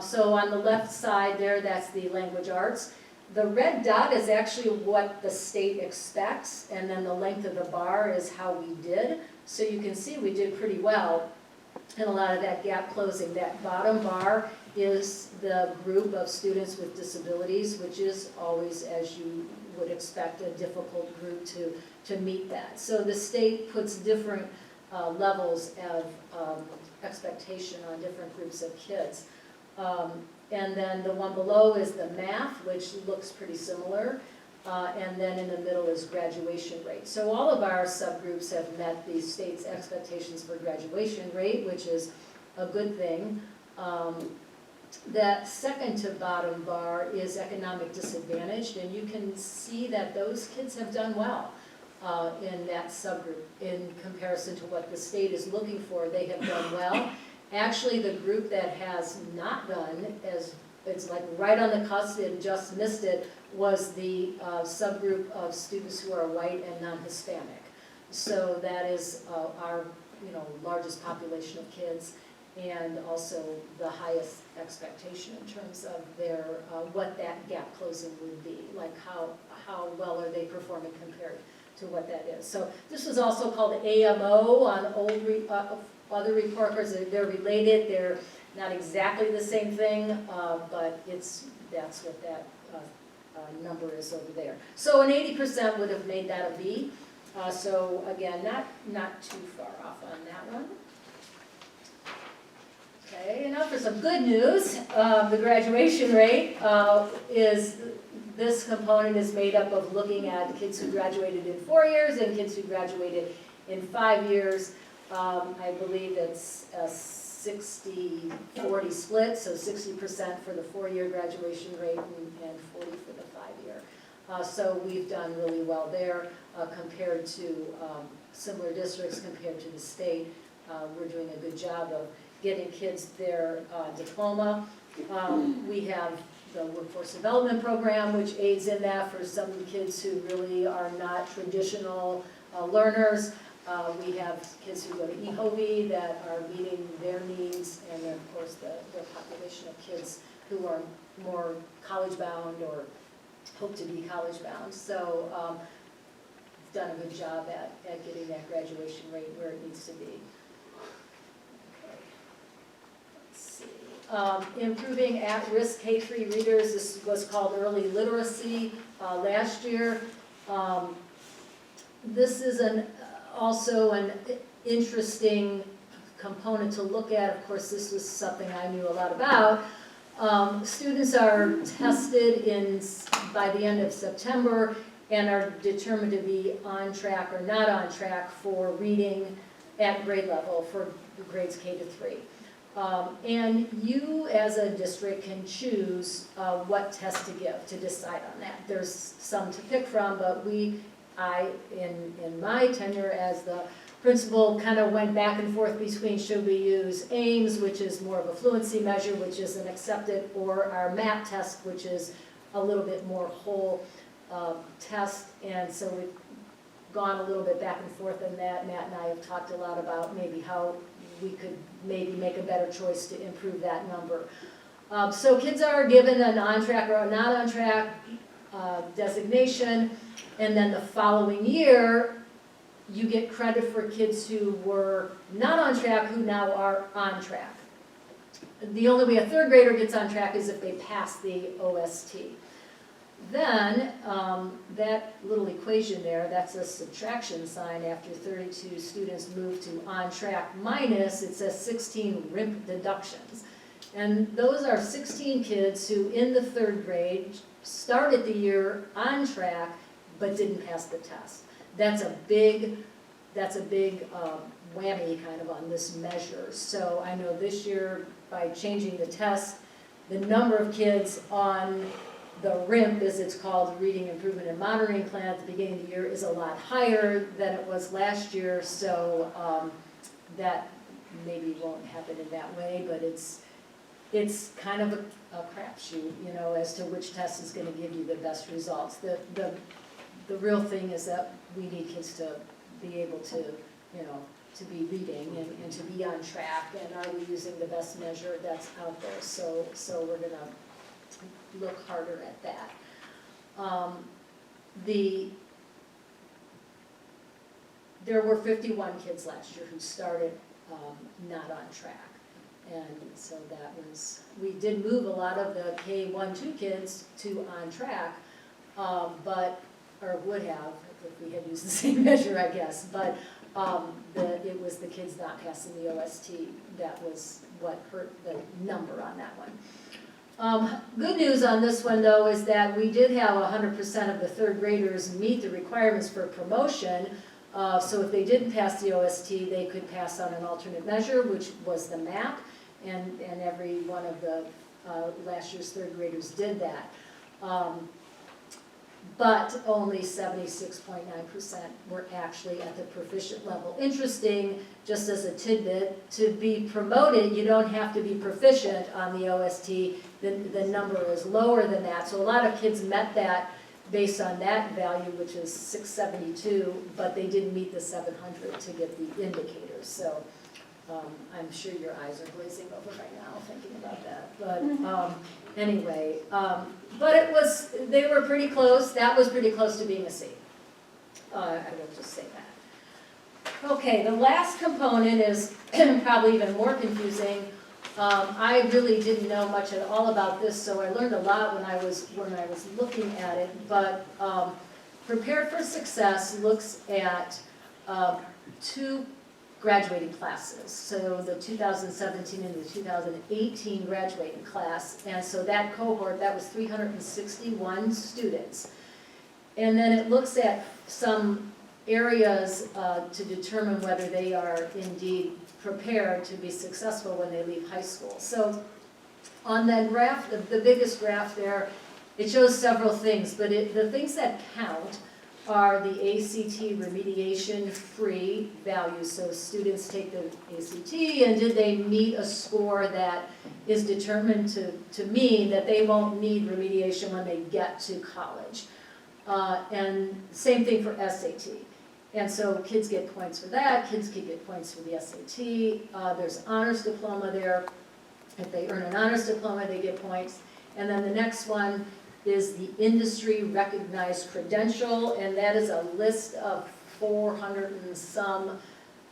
So on the left side there, that's the language arts. The red dot is actually what the state expects, and then the length of the bar is how we did. So you can see we did pretty well in a lot of that gap closing. That bottom bar is the group of students with disabilities, which is always, as you would expect, a difficult group to meet that. So the state puts different levels of expectation on different groups of kids. And then the one below is the math, which looks pretty similar. And then in the middle is graduation rate. So all of our subgroups have met the state's expectations for graduation rate, which is a good thing. That second to bottom bar is economic disadvantaged, and you can see that those kids have done well. in that subgroup in comparison to what the state is looking for. They have done well. Actually, the group that has not done, as it's like right on the cusp, it just missed it, was the subgroup of students who are white and non-Hispanic. So that is our largest population of kids, and also the highest expectation in terms of their what that gap closing would be, like how well are they performing compared to what that is. So this was also called AMO on other report cards. They're related. They're not exactly the same thing, but that's what that number is over there. So an 80% would have made that a B. So again, not too far off on that one. Okay, and now for some good news. The graduation rate is, this component is made up of looking at kids who graduated in 4 years and kids who graduated in 5 years. I believe it's a 60-40 split, so 60% for the 4-year graduation rate and 40 for the 5-year. So we've done really well there compared to similar districts, compared to the state. We're doing a good job of getting kids their diploma. We have the workforce development program, which aids in that for some kids who really are not traditional learners. We have kids who go to EHOVI that are meeting their needs, and then of course the population of kids who are more college bound or hope to be college bound. So we've done a good job at getting that graduation rate where it needs to be. Improving at-risk K-3 readers. This was called early literacy last year. This is also an interesting component to look at. Of course, this was something I knew a lot about. Students are tested by the end of September and are determined to be on track or not on track for reading at grade level for grades K to 3. And you as a district can choose what test to give to decide on that. There's some to pick from, but in my tenure as the principal, kind of went back and forth between should we use AIMS, which is more of a fluency measure, which is an accepted, or our MAP test, which is a little bit more whole test. And so we've gone a little bit back and forth on that. Matt and I have talked a lot about maybe how we could maybe make a better choice to improve that number. So kids are given an on-track or not on-track designation, and then the following year, you get credit for kids who were not on track who now are on track. The only way a third grader gets on track is if they pass the OST. Then, that little equation there, that's a subtraction sign after 32 students move to on track minus, it says 16 RIMP deductions. And those are 16 kids who in the 3rd grade started the year on track but didn't pass the test. That's a big whammy kind of on this measure. So I know this year, by changing the test, the number of kids on the RIMP, as it's called, the Reading Improvement and Monitoring Plan at the beginning of the year, is a lot higher than it was last year. So that maybe won't happen in that way, but it's kind of a crapshoot, as to which test is going to give you the best results. The real thing is that we need kids to be able to, to be reading and to be on track, and are we using the best measure that's out there? So we're going to look harder at that. There were 51 kids last year who started not on track. And so that was, we did move a lot of the K1-2 kids to on track, or would have if we had used the same measure, I guess. But it was the kids not passing the OST that was what hurt the number on that one. Good news on this one, though, is that we did have 100% of the 3rd graders meet the requirements for promotion. So if they didn't pass the OST, they could pass on an alternate measure, which was the MAP, and every one of the last year's 3rd graders did that. but only 76.9% were actually at the proficient level. Interesting, just as a tidbit, to be promoted, you don't have to be proficient on the OST. The number is lower than that. So a lot of kids met that based on that value, which is 672, but they didn't meet the 700 to get the indicators. So I'm sure your eyes are glazing over right now thinking about that. But anyway, but they were pretty close. That was pretty close to being a C. I will just say that. Okay, the last component is probably even more confusing. I really didn't know much at all about this, so I learned a lot when I was looking at it. But Prepared for Success looks at 2 graduating classes, so the 2017 and the 2018 graduating class, and so that cohort, that was 361 students. And then it looks at some areas to determine whether they are indeed prepared to be successful when they leave high school. So on that graph, the biggest graph there, it shows several things, but the things that count are the ACT remediation-free values. So students take the ACT, and did they meet a score that is determined to mean that they won't need remediation when they get to college. And same thing for SAT. And so kids get points for that, kids can get points for the SAT. There's honors diploma there. If they earn an honors diploma, they get points. And then the next one is the industry recognized credential, and that is a list of 400 and some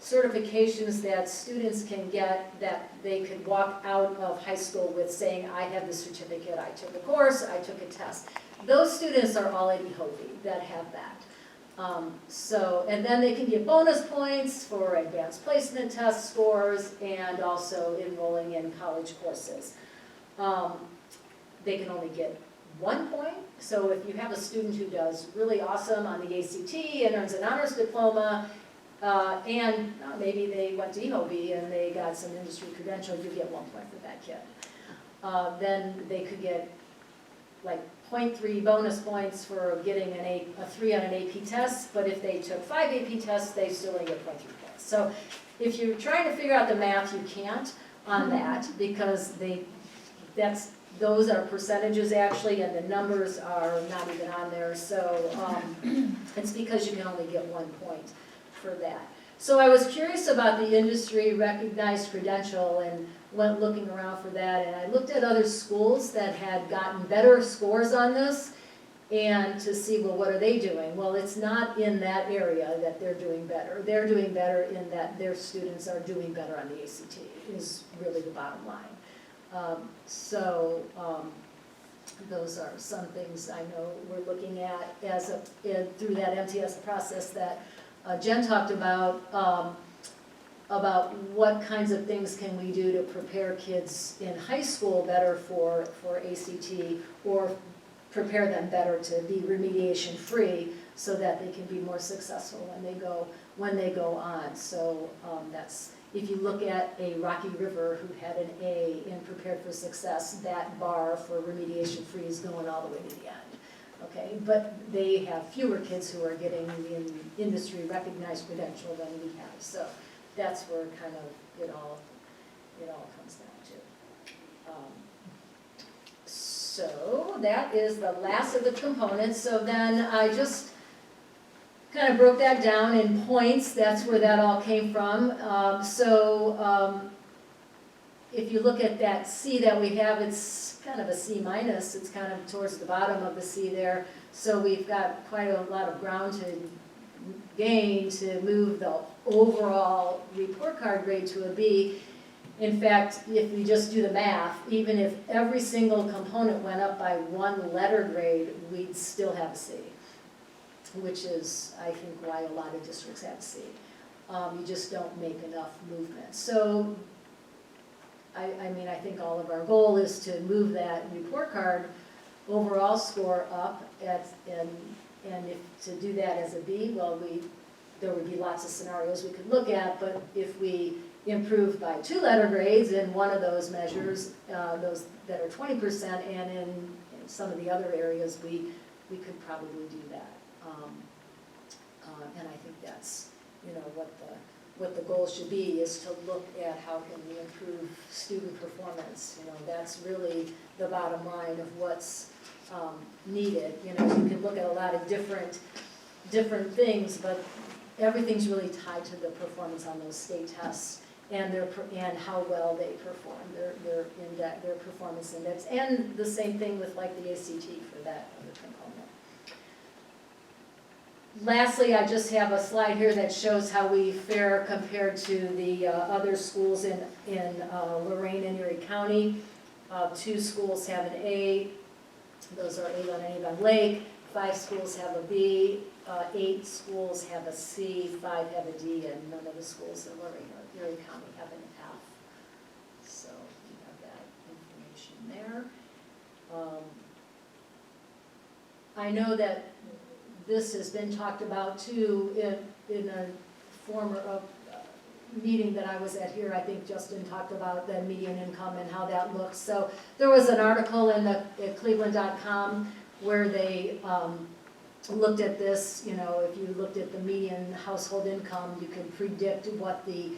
certifications that students can get that they could walk out of high school with saying, I have the certificate, I took a course, I took a test. Those students are all at EHOBE that have that. And then they can get bonus points for advanced placement test scores and also enrolling in college courses. They can only get 1 point. So if you have a student who does really awesome on the ACT and earns an honors diploma, and maybe they went to EHOBE and they got some industry credential, you get 1 point for that kid. Then they could get like 0.3 bonus points for getting a 3 on an AP test, but if they took 5 AP tests, they still only get 0.3 points. So if you're trying to figure out the math, you can't on that because those are percentages actually, and the numbers are not even on there. So it's because you can only get 1 point for that. So I was curious about the industry recognized credential and went looking around for that, and I looked at other schools that had gotten better scores on this and to see, well, what are they doing? Well, it's not in that area that they're doing better. They're doing better in that their students are doing better on the ACT is really the bottom line. Those are some things I know we're looking at through that MTS process that Jen talked about what kinds of things can we do to prepare kids in high school better for ACT or prepare them better to be remediation free so that they can be more successful when they go on. So that's, if you look at a Rocky River who had an A in Prepared for Success, that bar for remediation free is going all the way to the end. Okay, but they have fewer kids who are getting the industry recognized credential than we have. So that's where kind of it all comes down to. So that is the last of the components. So then I just kind of broke that down in points. That's where that all came from. If you look at that C that we have, it's kind of a C minus. It's kind of towards the bottom of the C there. So we've got quite a lot of ground to gain to move the overall report card grade to a B. In fact, if we just do the math, even if every single component went up by 1 letter grade, we'd still have a C, which is, I think, why a lot of districts have a C. You just don't make enough movement. So I think all of our goal is to move that report card overall score up and if to do that as a B, well, there would be lots of scenarios we could look at, but if we improve by 2 letter grades in one of those measures, those that are 20%, and in some of the other areas we we could probably do that. And I think that's, what the goal should be, is to look at how can we improve student performance. That's really the bottom line of what's needed. You can look at a lot of different things, but everything's really tied to the performance on those state tests and and how well they perform, their performance index, and the same thing with like the ACT for that other component. Lastly, I just have a slide here that shows how we fare compared to the other schools in Lorain and Erie County. 2 schools have an A, those are Avon and Avon Lake. 5 schools have a B, 8 schools have a C, 5 have a D, and none of the schools in Lorain or Erie County have an F. So you have that information there. I know that this has been talked about too in a former meeting that I was at here. I think Justin talked about the median income and how that looks. So there was an article in at Cleveland.com where they looked at this. If you looked at the median household income, you could predict what the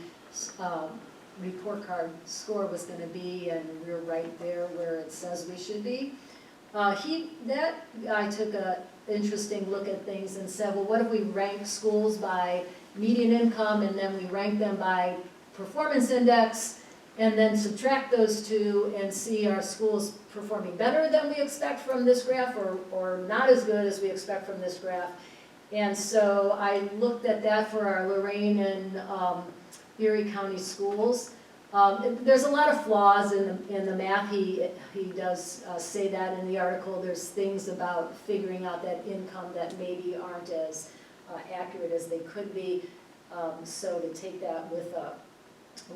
report card score was going to be, and we're right there where it says we should be. That guy took an interesting look at things and said, well, what if we rank schools by median income, and then we rank them by performance index, and then subtract those two and see our schools performing better than we expect from this graph, or not as good as we expect from this graph. And so I looked at that for our Lorain and Erie County schools. There's a lot of flaws in the math. He does say that in the article. There's things about figuring out that income that maybe aren't as accurate as they could be. So to take that with a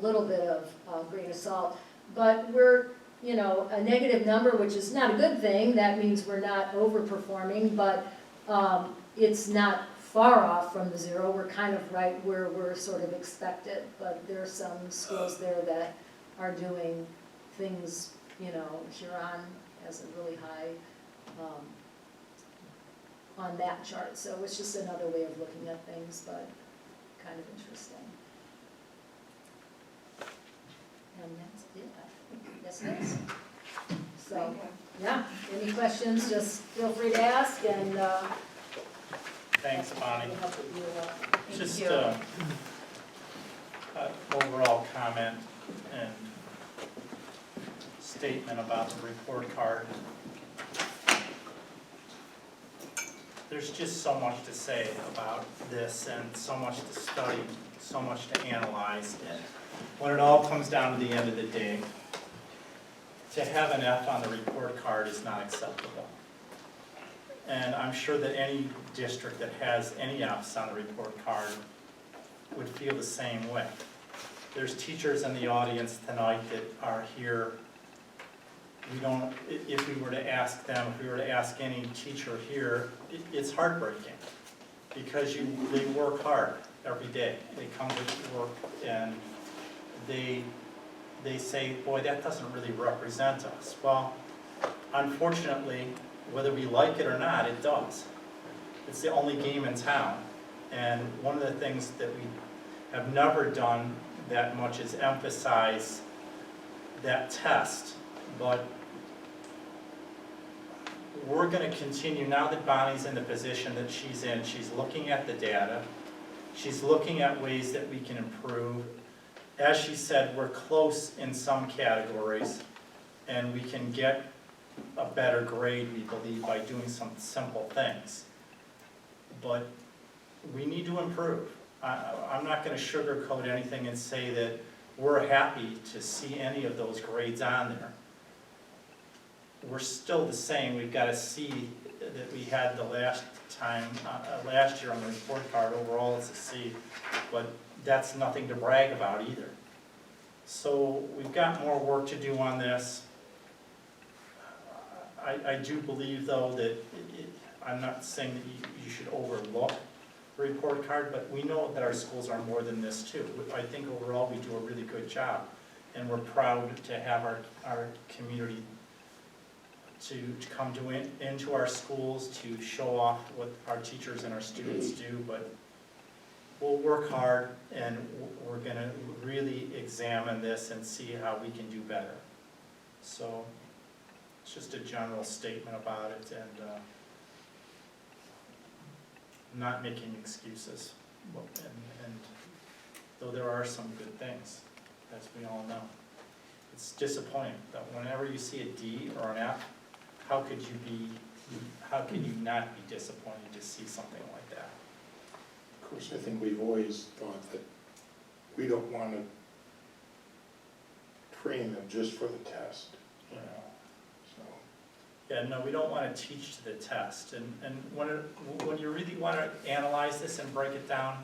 little bit of grain of salt. But we're, a negative number, which is not a good thing. That means we're not overperforming, but it's not far off from the 0. We're kind of right where we're sort of expected, but there are some schools there that are doing things, Huron has a really high on that chart. So it's just another way of looking at things, but kind of interesting. And that's it, I think. Yes, it is. So, yeah, any questions, just feel free to ask, and Thanks, Bonnie. Thank Just you. an overall comment and statement about the report card. There's just so much to say about this, and so much to study, so much to analyze. And when it all comes down to the end of the day, to have an F on the report card is not acceptable. And I'm sure that any district that has any Fs on the report card would feel the same way. There's teachers in the audience tonight that are here. If we were to ask them, if we were to ask any teacher here, it's heartbreaking, because they work hard every day. They come to work and they say, boy, that doesn't really represent us. Well, unfortunately, whether we like it or not, it does. It's the only game in town. And one of the things that we have never done that much is emphasize that test. But we're going to continue, now that Bonnie's in the position that she's in, she's looking at the data, she's looking at ways that we can improve. As she said, we're close in some categories, and we can get a better grade, we believe, by doing some simple things. But we need to improve. I'm not going to sugarcoat anything and say that we're happy to see any of those grades on there. We're still the same. We've got a C that we had the last year on the report card. Overall, it's a C, but that's nothing to brag about either. So we've got more work to do on this. I do believe, though, that I'm not saying that you should overlook the report card, but we know that our schools are more than this, too. I think overall we do a really good job, and we're proud to have our community to come into our schools to show off what our teachers and our students do, but we'll work hard and we're gonna really examine this and see how we can do better. So it's just a general statement about it, and not making excuses. And though there are some good things, as we all know. It's disappointing that whenever you see a D or an F, how could you not be disappointed to see something like that? Of course, I think we've always thought that we don't want to train them just for the test, you know, so. Yeah, no, we don't want to teach to the test. And when you really want to analyze this and break it down,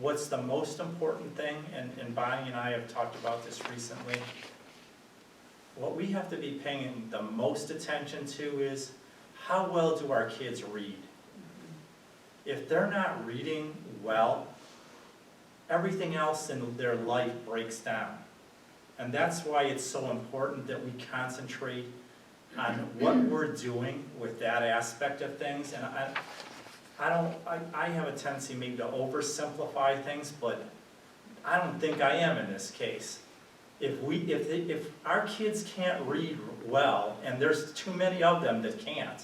what's the most important thing, and Bonnie and I have talked about this recently, what we have to be paying the most attention to is how well do our kids read? If they're not reading well, everything else in their life breaks down. And that's why it's so important that we concentrate on what we're doing with that aspect of things. And I have a tendency maybe to oversimplify things, but I don't think I am in this case. If our kids can't read well, and there's too many of them that can't,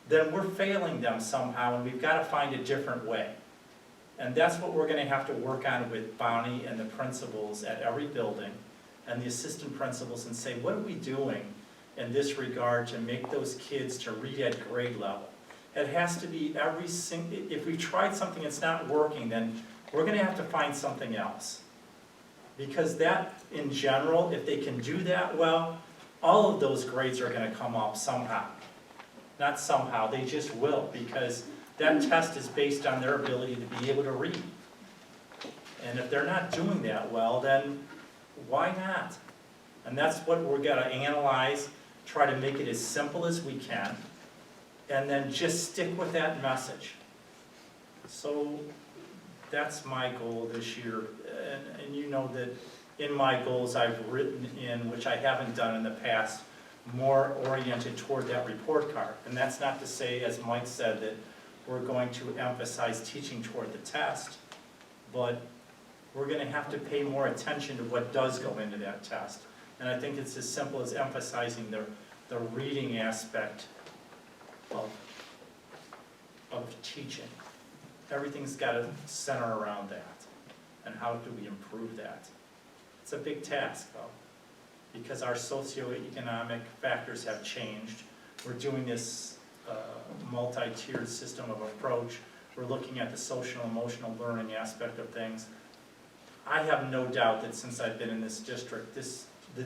then we're failing them somehow, and we've got to find a different way. And that's what we're going to have to work on with Bonnie and the principals at every building, and the assistant principals, and say, what are we doing in this regard to make those kids to read at grade level? It has to be if we've tried something that's not working, then we're going to have to find something else. Because that, in general, if they can do that well, all of those grades are going to come up somehow. Not somehow, they just will, because that test is based on their ability to be able to read. And if they're not doing that well, then why not? And that's what we're going to analyze, try to make it as simple as we can, and then just stick with that message. So that's my goal this year. And you know that in my goals I've written in, which I haven't done in the past, more oriented toward that report card. And that's not to say, as Mike said, that we're going to emphasize teaching toward the test, but we're going to have to pay more attention to what does go into that test. And I think it's as simple as emphasizing the reading aspect of teaching. Everything's got to center around that. And how do we improve that? It's a big task, though, because our socioeconomic factors have changed. We're doing this multi-tiered system of approach. We're looking at the social and emotional learning aspect of things. I have no doubt that since I've been in this district, the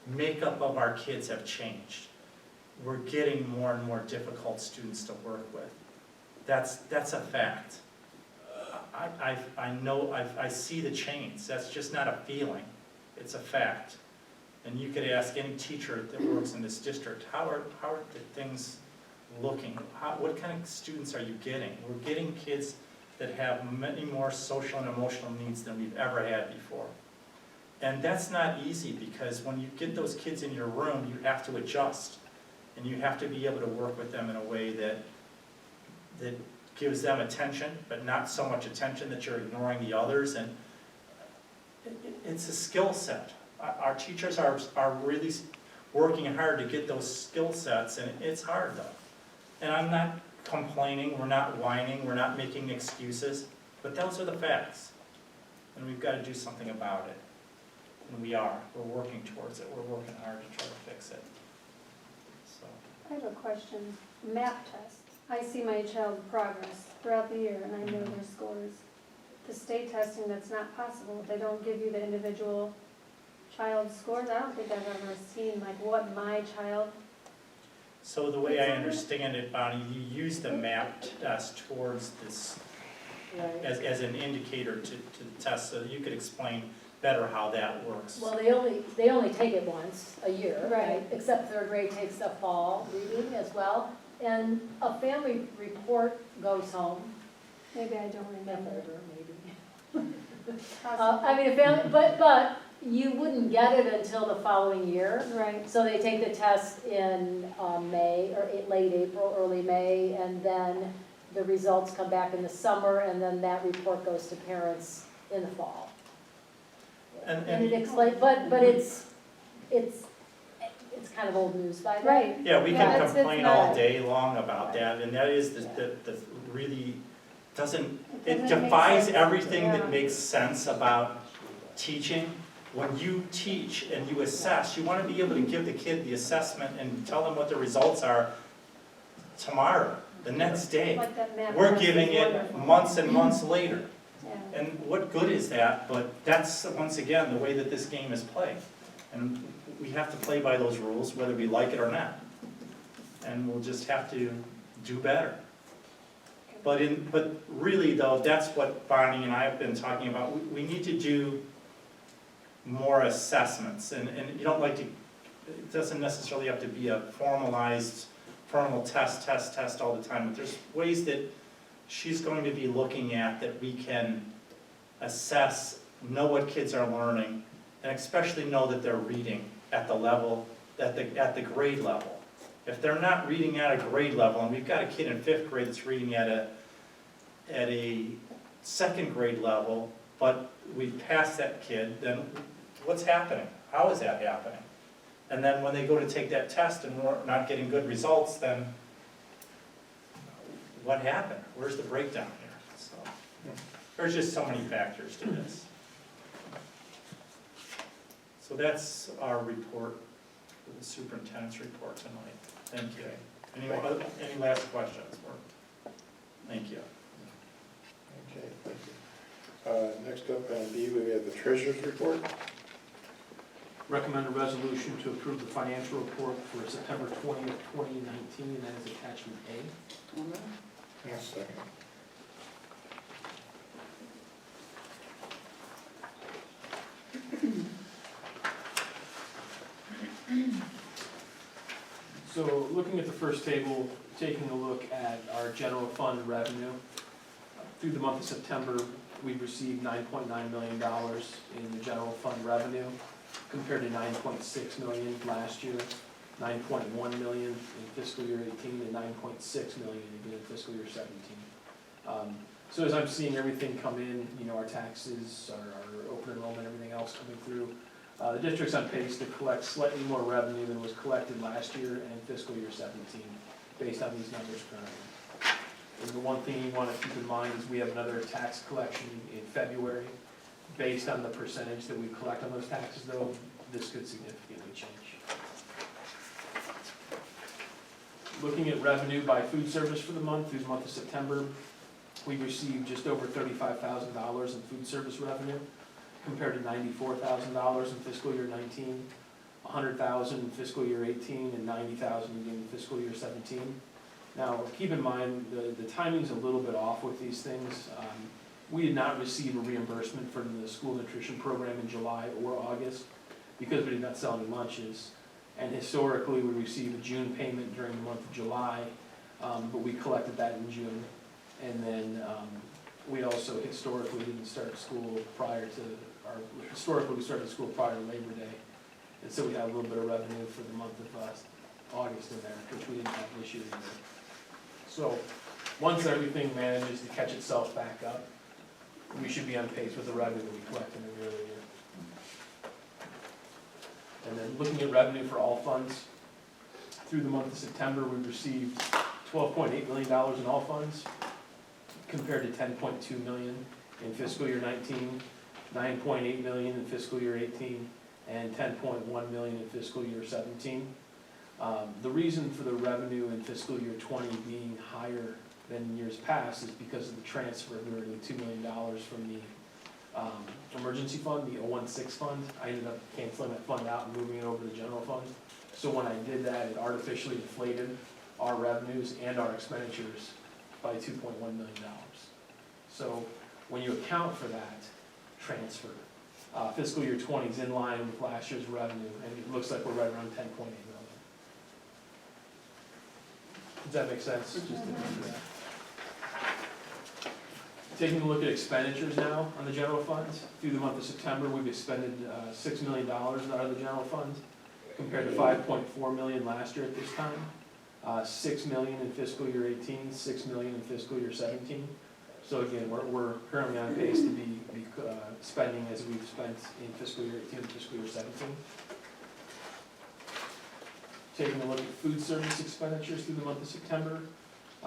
makeup of our kids have changed. We're getting more and more difficult students to work with. That's a fact. I know, I see the change. That's just not a feeling. It's a fact. And you could ask any teacher that works in this district, how are the things looking? What kind of students are you getting? We're getting kids that have many more social and emotional needs than we've ever had before. And that's not easy, because when you get those kids in your room, you have to adjust. And you have to be able to work with them in a way that gives them attention, but not so much attention that you're ignoring the others. And it's a skill set. Our teachers are really working hard to get those skill sets, and it's hard though. And I'm not complaining, we're not whining, we're not making excuses, but those are the facts. And we've got to do something about it. And we're working towards it, we're working hard to try to fix it. So. I have a question. Map test. I see my child's progress throughout the year, and I know their scores. The state testing, that's not possible. They don't give you the individual child's scores. I don't think I've ever seen like what my child. So the way I understand it, Bonnie, you use the map test towards this as an indicator to the test, so you could explain better how that works. Well, they only take it once a year, right? Except third grade takes the fall reading as well. And a family report goes home. Maybe I don't remember. Maybe. I mean, a family, but You wouldn't get it until the following year. Right. So they take the test in May, or late April, early May, and then the results come back in the summer, and then that report goes to parents in the fall. And it explains, but it's kind of old news by then. Right. Yeah, we Yeah, can that's- complain that's all not- day long about that, and that is the really doesn't, it Doesn't make defies sense. everything Yeah. that makes sense about teaching. When you teach and you assess, you want to be able to give the kid the assessment and tell them what the results are tomorrow, the next day. Like that math We're test is giving it wonderful. months and months later. Yeah. And what good is that? But that's, once again, the way that this game is played. And we have to play by those rules, whether we like it or not. And we'll just have to do better. But really though, that's what Bonnie and I have been talking about. We need to do more assessments. And you don't like to, it doesn't necessarily have to be a formalized, formal test all the time. But there's ways that she's going to be looking at that we can assess, know what kids are learning, and especially know that they're reading at the level, at the grade level. If they're not reading at a grade level, and we've got a kid in 5th grade that's reading at a 2nd grade level, but we passed that kid, then what's happening? How is that happening? And then when they go to take that test and we're not getting good results, then what happened? Where's the breakdown here? So there's just so many factors to this. So that's our report, for the superintendent's report tonight. Thank you. Any last questions? Thank you. Okay, thank you. Next up on B, we have the treasurer's report. Recommend a resolution to approve the financial report for September 20th, 2019, and that is attachment A. Yes, second. So looking at the first table, taking a look at our general fund revenue, through the month of September, we've received $9.9 million in the general fund revenue, compared to $9.6 million last year, $9.1 million in fiscal year 18, and $9.6 million again in fiscal year 17. So as I'm seeing everything come in, our taxes, our open enrollment, everything else coming through, the district's on pace to collect slightly more revenue than was collected last year and fiscal year 17, based on these numbers currently. And the one thing you want to keep in mind is we have another tax collection in February. Based on the percentage that we collect on those taxes though, this could significantly change. Looking at revenue by food service for the month, through the month of September, we received just over $35,000 in food service revenue, compared to $94,000 in fiscal year 19, $100,000 in fiscal year 18, and $90,000 again in fiscal year 17. Now, keep in mind, the timing's a little bit off with these things. We did not receive a reimbursement from the school nutrition program in July or August because we did not sell any lunches. And historically, we received a June payment during the month of July, but we collected that in June. And then we also historically didn't start school prior to, historically we started school prior to Labor Day. And so we had a little bit of revenue for the month of August in there, which we didn't have this year either. So once everything manages to catch itself back up, we should be on pace with the revenue that we collect in every other year. And then looking at revenue for all funds, through the month of September, we received $12.8 million in all funds, compared to $10.2 million in fiscal year 19, $9.8 million in fiscal year 18, and $10.1 million in fiscal year 17. The reason for the revenue in fiscal year 20 being higher than years past is because of the transfer of nearly $2 million from the emergency fund, the 016 fund. I ended up canceling that fund out and moving it over to the general fund. So when I did that, it artificially inflated our revenues and our expenditures by $2.1 million. So when you account for that transfer, fiscal year 20 is in line with last year's revenue, and it looks like we're right around $10.8 million. Does that make sense? Just to do that. Taking a look at expenditures now on the general fund. Through the month of September, we've expended $6 million out of the general fund, compared to $5.4 million last year at this time. $6 million in fiscal year 18, $6 million in fiscal year 17. So again, we're currently on pace to be spending as we've spent in fiscal year 18 and fiscal year 17. Taking a look at food service expenditures through the month of September,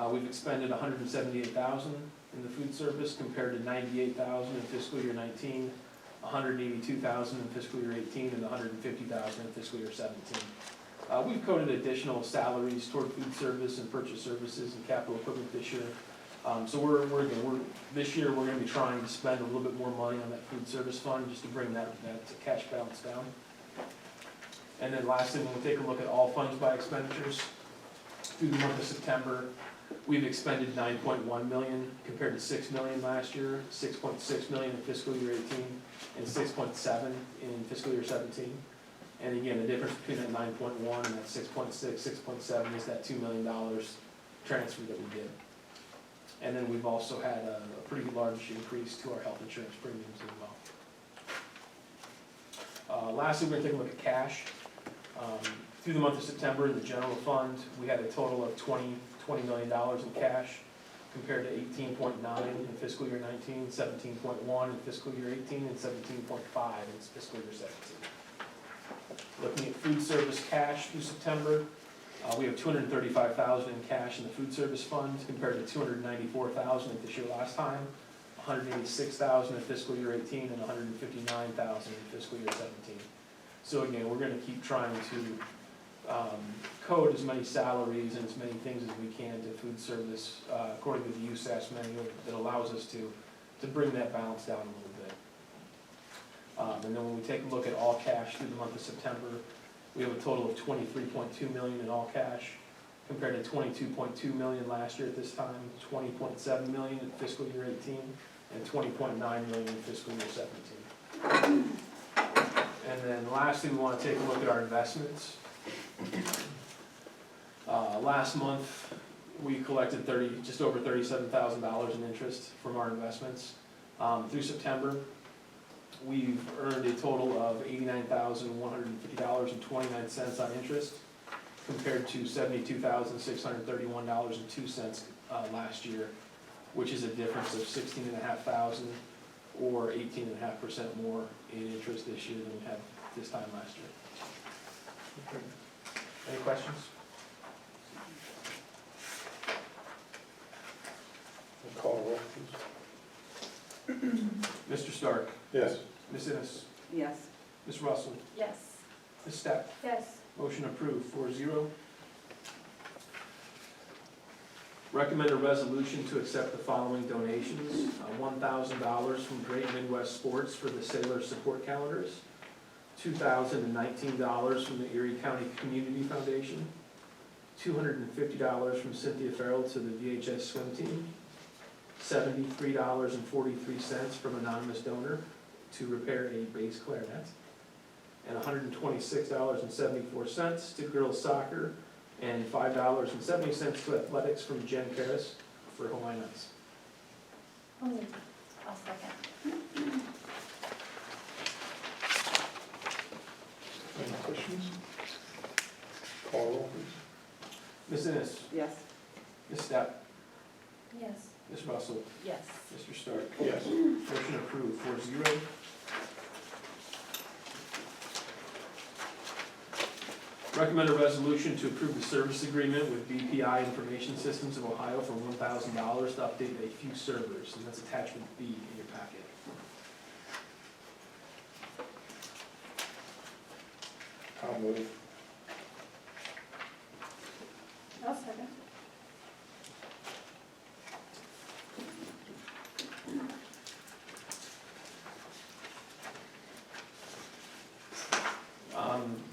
we've expended $178,000 in the food service compared to $98,000 in fiscal year 19, $182,000 in fiscal year 18, and $150,000 in fiscal year 17. We've coded additional salaries toward food service and purchase services and capital equipment this year. So this year we're going to be trying to spend a little bit more money on that food service fund just to bring that cash balance down. And then lastly, when we take a look at all funds by expenditures, through the month of September, we've expended $9.1 million compared to $6 million last year, $6.6 million in fiscal year 18, and $6.7 in fiscal year 17. And again, the difference between that 9.1 and that 6.6, 6.7 is that $2 million transfer that we did. And then we've also had a pretty large increase to our health insurance premiums as well. Lastly, we're going to take a look at cash. Through the month of September in the general fund, we had a total of $20 million in cash compared to 18.9 in fiscal year 19, 17.1 in fiscal year 18, and 17.5 in fiscal year 17. Looking at food service cash through September, we have $235,000 in cash in the food service fund compared to $294,000 at this year last time, $186,000 in fiscal year 18, and $159,000 in fiscal year 17. So again, we're going to keep trying to code as many salaries and as many things as we can to food service according to the USAS manual that allows us to bring that balance down a little bit. And then when we take a look at all cash through the month of September, we have a total of $23.2 million in all cash compared to $22.2 million last year at this time, $20.7 million in fiscal year 18, and $20.9 million in fiscal year 17. And then lastly, we want to take a look at our investments. Last month, we collected just over $37,000 in interest from our investments. Through September, we've earned a total of $89,150.29 on interest compared to $72,631.02 last year, which is a difference of $16,500 or 18.5% more in interest this year than we had this time last year. Any questions? Call roll, please. Mr. Stark? Yes. Ms. Innes? Yes. Ms. Russell? Yes. Ms. Stepp? Yes. Motion approved, 4-0. Recommend a resolution to accept the following donations. $1,000 from Great Midwest Sports for the Sailor Support Calendars, $2,019 from the Erie County Community Foundation, $250 from Cynthia Farrell to the VHS swim team, $73.43 from anonymous donor to repair a bass clarinet, and $126.74 to girls soccer, and $5.70 to athletics from Jen Paris for Hawaiian Ice. I'll second. Any questions? Call roll, please. Ms. Innes? Yes. Ms. Stepp? Yes. Ms. Russell? Yes. Mr. Stark? Yes. Motion approved, 4-0. Recommend a resolution to approve the service agreement with BPI Information Systems of Ohio for $1,000 to update a few servers, and that's attachment B in your packet. I'll move. I'll second.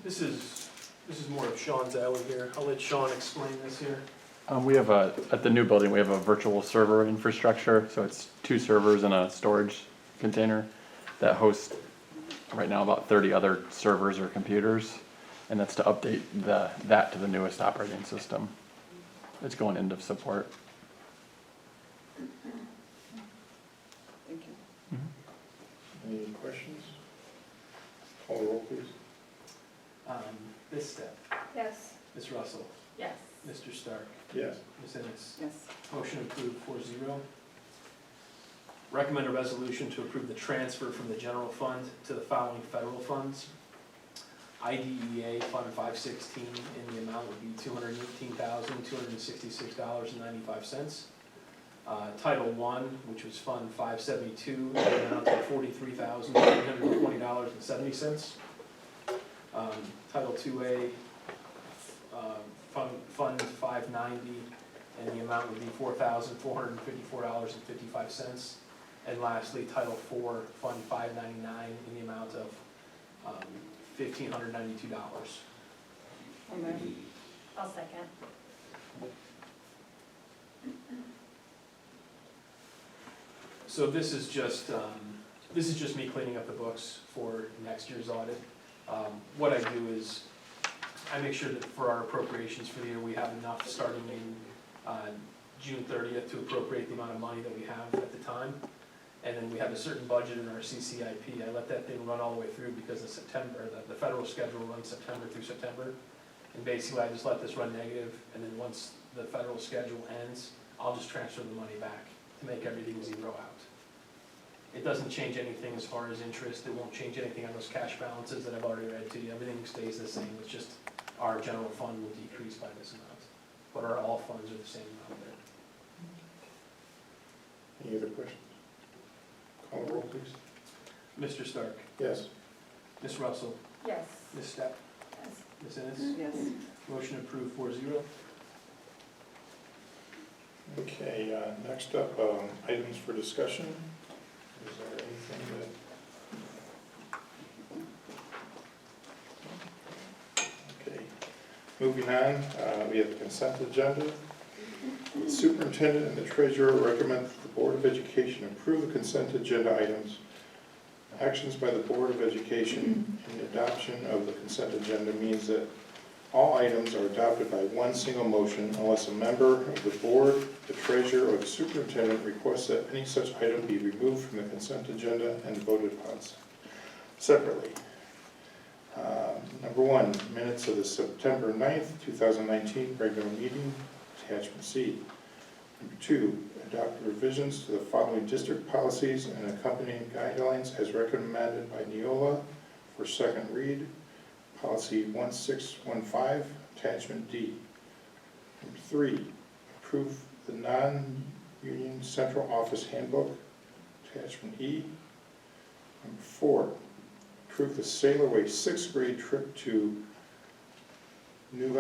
This is more of Sean's alley here. I'll let Sean explain this here. We have at the new building, we have a virtual server infrastructure. So it's 2 servers and a storage container that hosts right now about 30 other servers or computers. And that's to update that to the newest operating system. It's going end of support. Any questions? Call the roll, please. Ms. Step, Yes. Ms. Russell, Yes. Mr. Stark, Yes. Ms. Ennis. Yes. Motion approved 4-0. Recommend a resolution to approve the transfer from the general fund to the following federal funds. IDEA Fund 516 in the amount would be $218,266.95. Title I, which was Fund 572, in the amount of $43,320.70. Title IIA, Fund 590, and the amount would be $4,454.55. And lastly, Title IV, Fund 599, in the amount of $1,592. I'll move. I'll second. So this is just me cleaning up the books for next year's audit. What I do is, I make sure that for our appropriations for the year, we have enough starting in June 30th to appropriate the amount of money that we have at the time. And then we have a certain budget in our CCIP. I let that thing run all the way through because the federal schedule runs September through September. And basically, I just let this run negative, and then once the federal schedule ends, I'll just transfer the money back to make everything zero out. It doesn't change anything as far as interest. It won't change anything on those cash balances that I've already read to you. Everything stays the same. It's just our general fund will decrease by this amount. But our all funds are the same amount there. Any other questions? Call the roll, please. Mr. Stark, Yes. Ms. Russell, Yes. Ms. Stepp, Yes. Ms. Ennis. Yes. Motion approved 4-0. Okay, next up, items for discussion. Is there anything that? Okay, moving on, we have the consent agenda. The superintendent and the treasurer recommend that the Board of Education approve the consent agenda items. Actions by the Board of Education in the adoption of the consent agenda means that all items are adopted by one single motion unless a member of the board, the treasurer, or the superintendent requests that any such item be removed from the consent agenda and voted upon separately. Number one, minutes of the September 9th, 2019 regular meeting, attachment C. Number two, adopt revisions to the following district policies and accompanying guidelines as recommended by Neola for second read. Policy 1615, attachment D. Number three, approve the non-union central office handbook, attachment E. Number four, approve the Sail Away 6th grade trip to New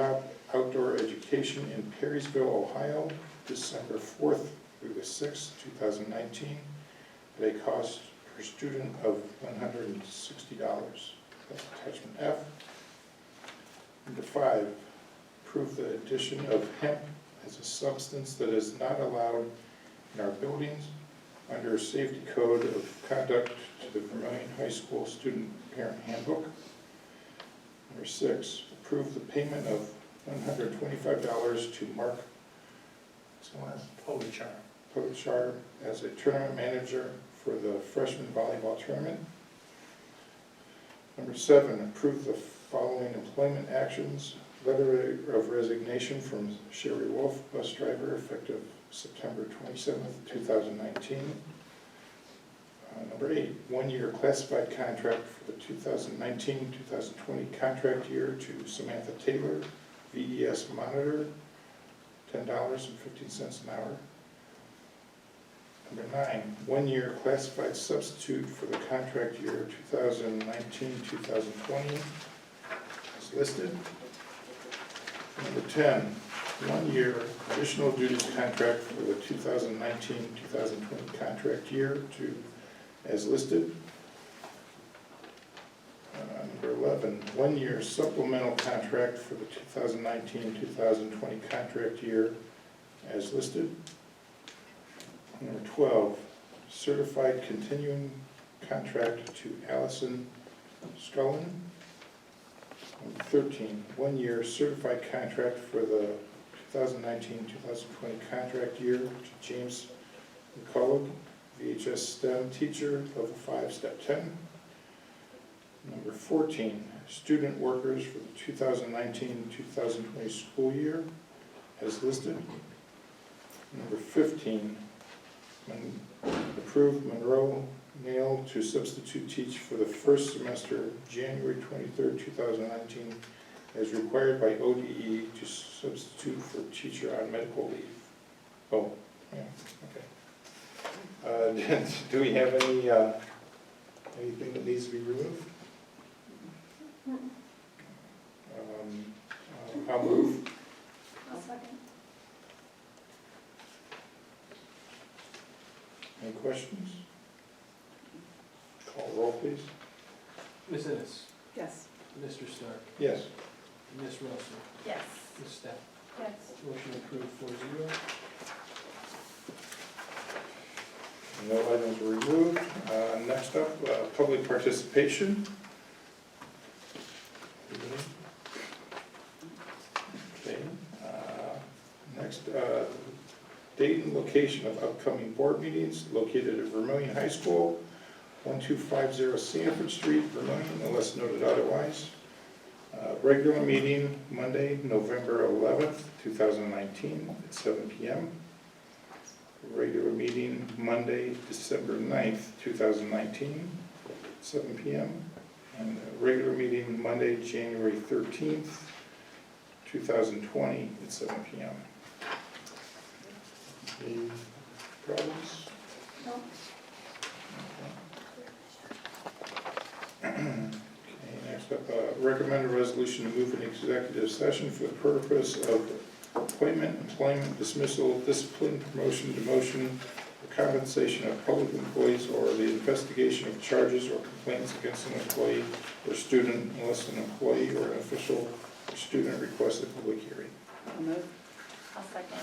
Outdoor Education in Perrysville, Ohio, December 4th through the 6th, 2019, at a cost per student of $160. That's attachment F. Number five, approve the addition of hemp as a substance that is not allowed in our buildings under a safety code of conduct to the Vermillion High School Student Parent Handbook. Number six, approve the payment of $125 to Mark Pochar as a tournament manager for the freshman volleyball tournament. Number seven, approve the following employment actions. Letter of resignation from Sherry Wolf, bus driver, effective September 27th, 2019. Number eight, one-year classified contract for the 2019-2020 contract year to Samantha Taylor, VES monitor, $10.15 an hour. Number nine, one-year classified substitute for the contract year 2019-2020 as listed. Number 10, one-year additional duties contract for the 2019-2020 contract year as listed. Number 11, one-year supplemental contract for the 2019-2020 contract year as listed. Number 12, certified continuing contract to Allison Scullin. Number 13, one-year certified contract for the 2019-2020 contract year to James McCullough, VHS STEM teacher, level 5, step 10. Number 14, student workers for the 2019-2020 school year, as listed. Number 15, approve Monroe Nail to substitute teach for the first semester, January 23rd, 2019, as required by ODE to substitute for teacher on medical leave. Oh, yeah, okay. Do we have any, anything that needs to be removed? I'll move. I'll second. Any questions? Call roll, please. Ms. Ennis, Yes. Mr. Stark, Yes. Ms. Russell, Yes. Ms. Steph. Yes. Motion approved 4-0. No items were removed. Next up, public participation. Okay. Next, date and location of upcoming board meetings located at Vermillion High School, 1250 Sanford Street, Vermillion, unless noted otherwise. Regular meeting Monday, November 11th, 2019 at 7 p.m. Regular meeting Monday, December 9th, 2019, 7 p.m. And a regular meeting Monday, January 13th, 2020 at 7 p.m. Any problems? No. Okay, next up, recommend a resolution to move an executive session for the purpose of appointment, employment, dismissal, discipline, promotion, demotion, or compensation of public employees, or the investigation of charges or complaints against an employee or student unless an employee or an official or student requests a public hearing. I'll move. I'll second.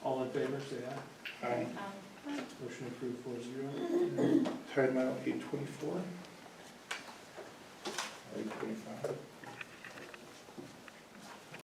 All in favor, say aye. Aye. Motion approved 4-0. Timeout 8:24. 8:25.